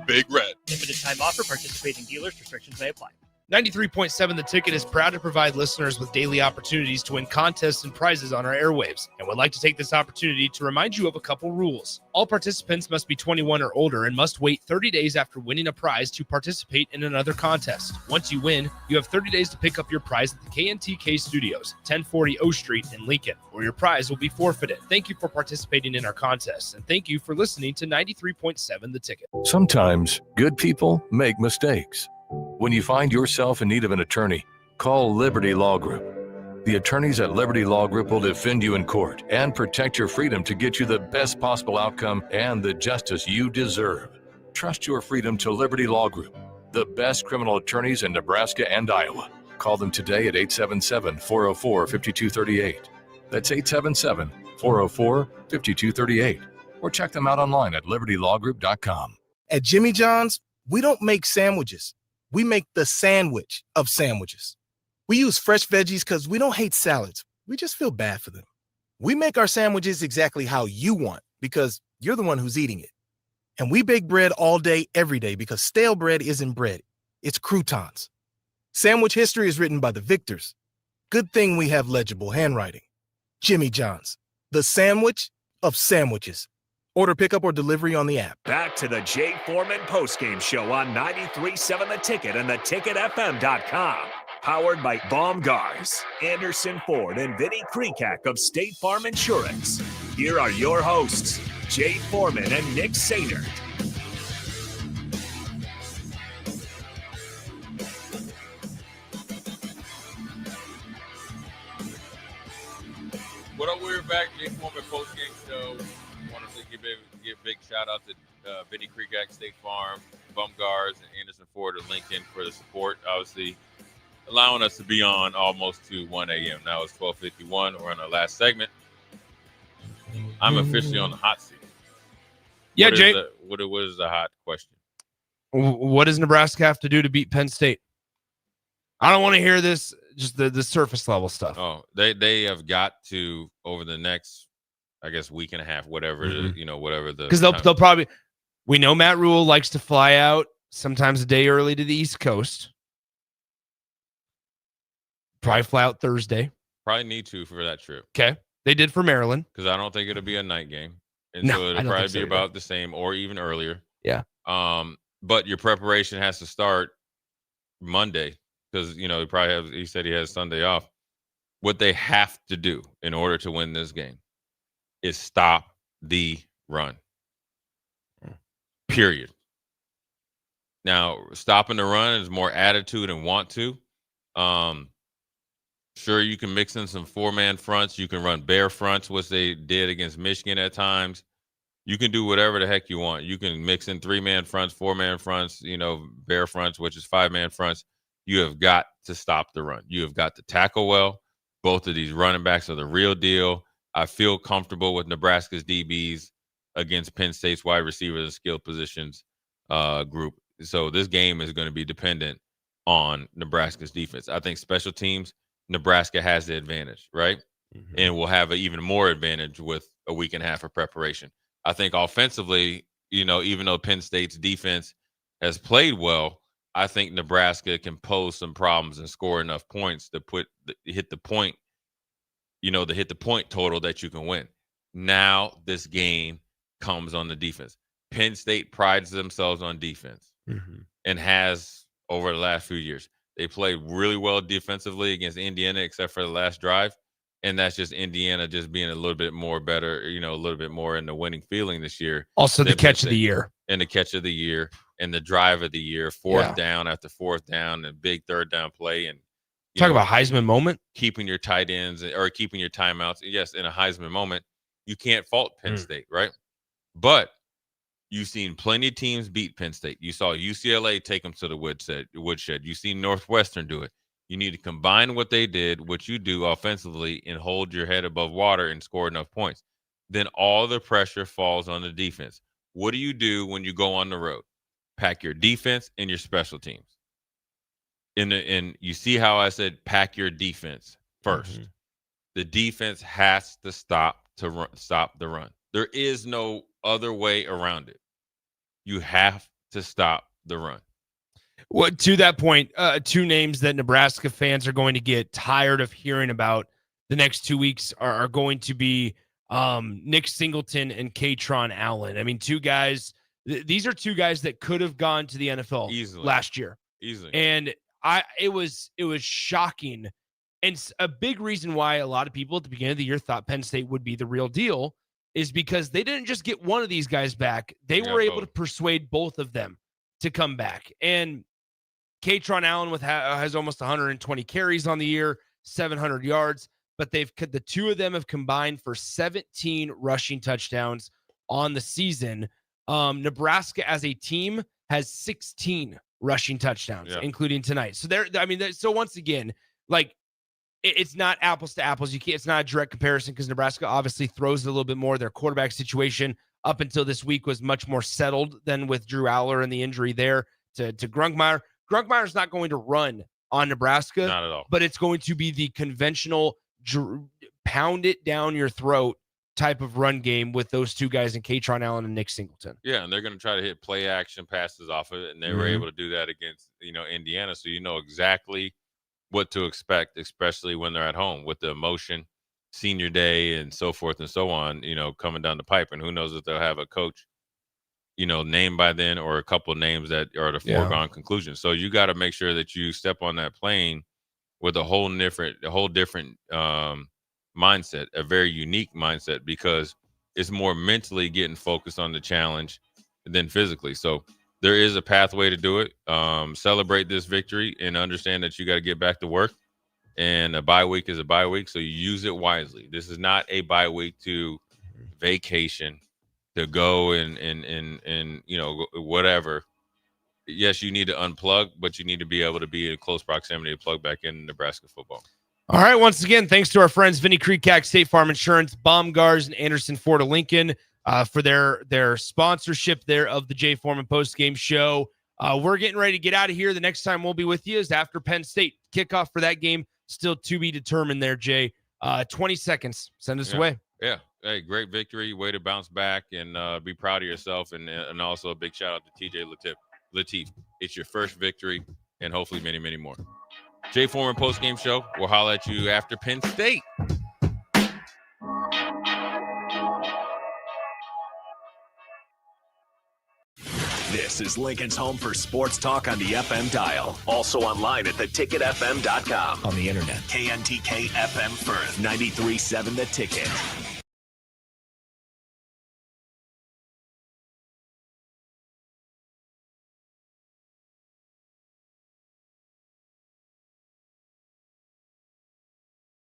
Big Red. Limited time offer. Participating dealers. Restrictions may apply. 93.7 The Ticket is proud to provide listeners with daily opportunities to win contests and prizes on our airwaves, and would like to take this opportunity to remind you of a couple rules. All participants must be 21 or older and must wait 30 days after winning a prize to participate in another contest. Once you win, you have 30 days to pick up your prize at the KNTK Studios, 1040 O Street in Lincoln, or your prize will be forfeited. Thank you for participating in our contests, and thank you for listening to 93.7 The Ticket. Sometimes good people make mistakes. When you find yourself in need of an attorney, call Liberty Law Group. The attorneys at Liberty Law Group will defend you in court and protect your freedom to get you the best possible outcome and the justice you deserve. Trust your freedom to Liberty Law Group, the best criminal attorneys in Nebraska and Iowa. Call them today at 877-404-5238. That's 877-404-5238. Or check them out online at libertylawgroup.com. At Jimmy John's, we don't make sandwiches. We make the sandwich of sandwiches. We use fresh veggies because we don't hate salads. We just feel bad for them. We make our sandwiches exactly how you want because you're the one who's eating it. And we bake bread all day, every day because stale bread isn't bread. It's croutons. Sandwich history is written by the victors. Good thing we have legible handwriting. Jimmy John's, the sandwich of sandwiches. Order pickup or delivery on the app. Back to the Jay Foreman Postgame Show on 93.7 The Ticket and theticketfm.com. Powered by Baumgars, Anderson Ford, and Vinny Krikak of State Farm Insurance. Here are your hosts, Jay Foreman and Nick Sainert. What up, we're back, Jay Foreman Postgame Show. Give a big shout out to Vinny Krikak, State Farm, Baumgars, and Anderson Ford of Lincoln for the support. Obviously, allowing us to be on almost to 1 a.m. Now it's 12:51. We're on our last segment. I'm officially on the hot seat. Yeah, Jay. What is the hot question? What does Nebraska have to do to beat Penn State? I don't want to hear this, just the surface level stuff. Oh, they have got to, over the next, I guess, week and a half, whatever, whatever the. Because they'll probably, we know Matt Rule likes to fly out sometimes a day early to the East Coast. Probably fly out Thursday. Probably need to for that trip. Okay. They did for Maryland. Because I don't think it'll be a night game. And so it'll probably be about the same or even earlier. Yeah. But your preparation has to start Monday because, he said he has Sunday off. What they have to do in order to win this game is stop the run. Period. Now, stopping the run is more attitude and want to. Sure, you can mix in some 4-man fronts. You can run bear fronts, which they did against Michigan at times. You can do whatever the heck you want. You can mix in 3-man fronts, 4-man fronts, bear fronts, which is 5-man fronts. You have got to stop the run. You have got to tackle well. Both of these running backs are the real deal. I feel comfortable with Nebraska's DBs against Penn State's wide receivers and skill positions group. So this game is going to be dependent on Nebraska's defense. I think special teams, Nebraska has the advantage, right? Mm-hmm. And will have an even more advantage with a week and a half of preparation. I think offensively, even though Penn State's defense has played well, I think Nebraska can pose some problems and score enough points to hit the point total that you can win. Now this game comes on the defense. Penn State prides themselves on defense and has over the last few years. They played really well defensively against Indiana, except for the last drive. And that's just Indiana just being a little bit more better, a little bit more in the winning feeling this year. Also the catch of the year. And the catch of the year and the drive of the year, fourth down after fourth down and big third down play. And talk about Heisman moment. Keeping your tight ends or keeping your timeouts. Yes, in a Heisman moment, you can't fault Penn State, right? But you've seen plenty of teams beat Penn State. You saw UCLA take them to the woodshed. You've seen Northwestern do it. You need to combine what they did, what you do offensively, and hold your head above water and score enough points. Then all the pressure falls on the defense. What do you do when you go on the road? Pack your defense and your special teams. And you see how I said pack your defense first. Mm-hmm. The defense has to stop the run. There is no other way around it. You have to stop the run. Well, to that point, two names that Nebraska fans are going to get tired of hearing about the next 2 weeks are going to be Nick Singleton and Katron Allen. I mean, two guys. These are two guys that could have gone to the NFL easily last year. Easily. And it was shocking. And a big reason why a lot of people at the beginning of the year thought Penn State would be the real deal is because they didn't just get one of these guys back. They were able to persuade both of them to come back. And Katron Allen has almost 120 carries on the year, 700 yards, but the two of them have combined for 17 rushing touchdowns on the season. Nebraska as a team has 16 rushing touchdowns, including tonight. So so once again, it's not apples to apples. It's not a direct comparison because Nebraska obviously throws it a little bit more. Their quarterback situation up until this week was much more settled than with Drew Aller and the injury there to Grungmeyer. Grungmeyer's not going to run on Nebraska. Not at all. But it's going to be the conventional pound it down your throat type of run game with those two guys in Katron Allen and Nick Singleton. Yeah, and they're going to try to hit play action passes off of it, and they were able to do that against Indiana. So you know exactly what to expect, especially when they're at home with the emotion, senior day, and so forth and so on. Coming down the pipe, and who knows if they'll have a coach named by then or a couple of names that are the foregone conclusion. So you got to make sure that you step on that plane with a whole different mindset, a very unique mindset, because it's more mentally getting focused on the challenge than physically. So there is a pathway to do it. Celebrate this victory and understand that you got to get back to work. And a bye week is a bye week, so you use it wisely. This is not a bye week to vacation, to go and whatever. Yes, you need to unplug, but you need to be able to be in close proximity to plug back in Nebraska football. All right, once again, thanks to our friends Vinny Creekak, State Farm Insurance, Baumgars, and Anderson Ford of Lincoln for their sponsorship there of the Jay Foreman Postgame Show. We're getting ready to get out of here. The next time we'll be with you is after Penn State. Kickoff for that game still to be determined there, Jay. 20 seconds. Send us away. Yeah. Hey, great victory. Way to bounce back and be proud of yourself. And also a big shout out to TJ Latif. It's your first victory and hopefully many, many more. Jay Foreman Postgame Show. We'll holler at you after Penn State. This is Lincoln's home for sports talk on the FM dial. Also online at theticketfm.com. On the internet, KNTK FM Firth, 93.7 The Ticket.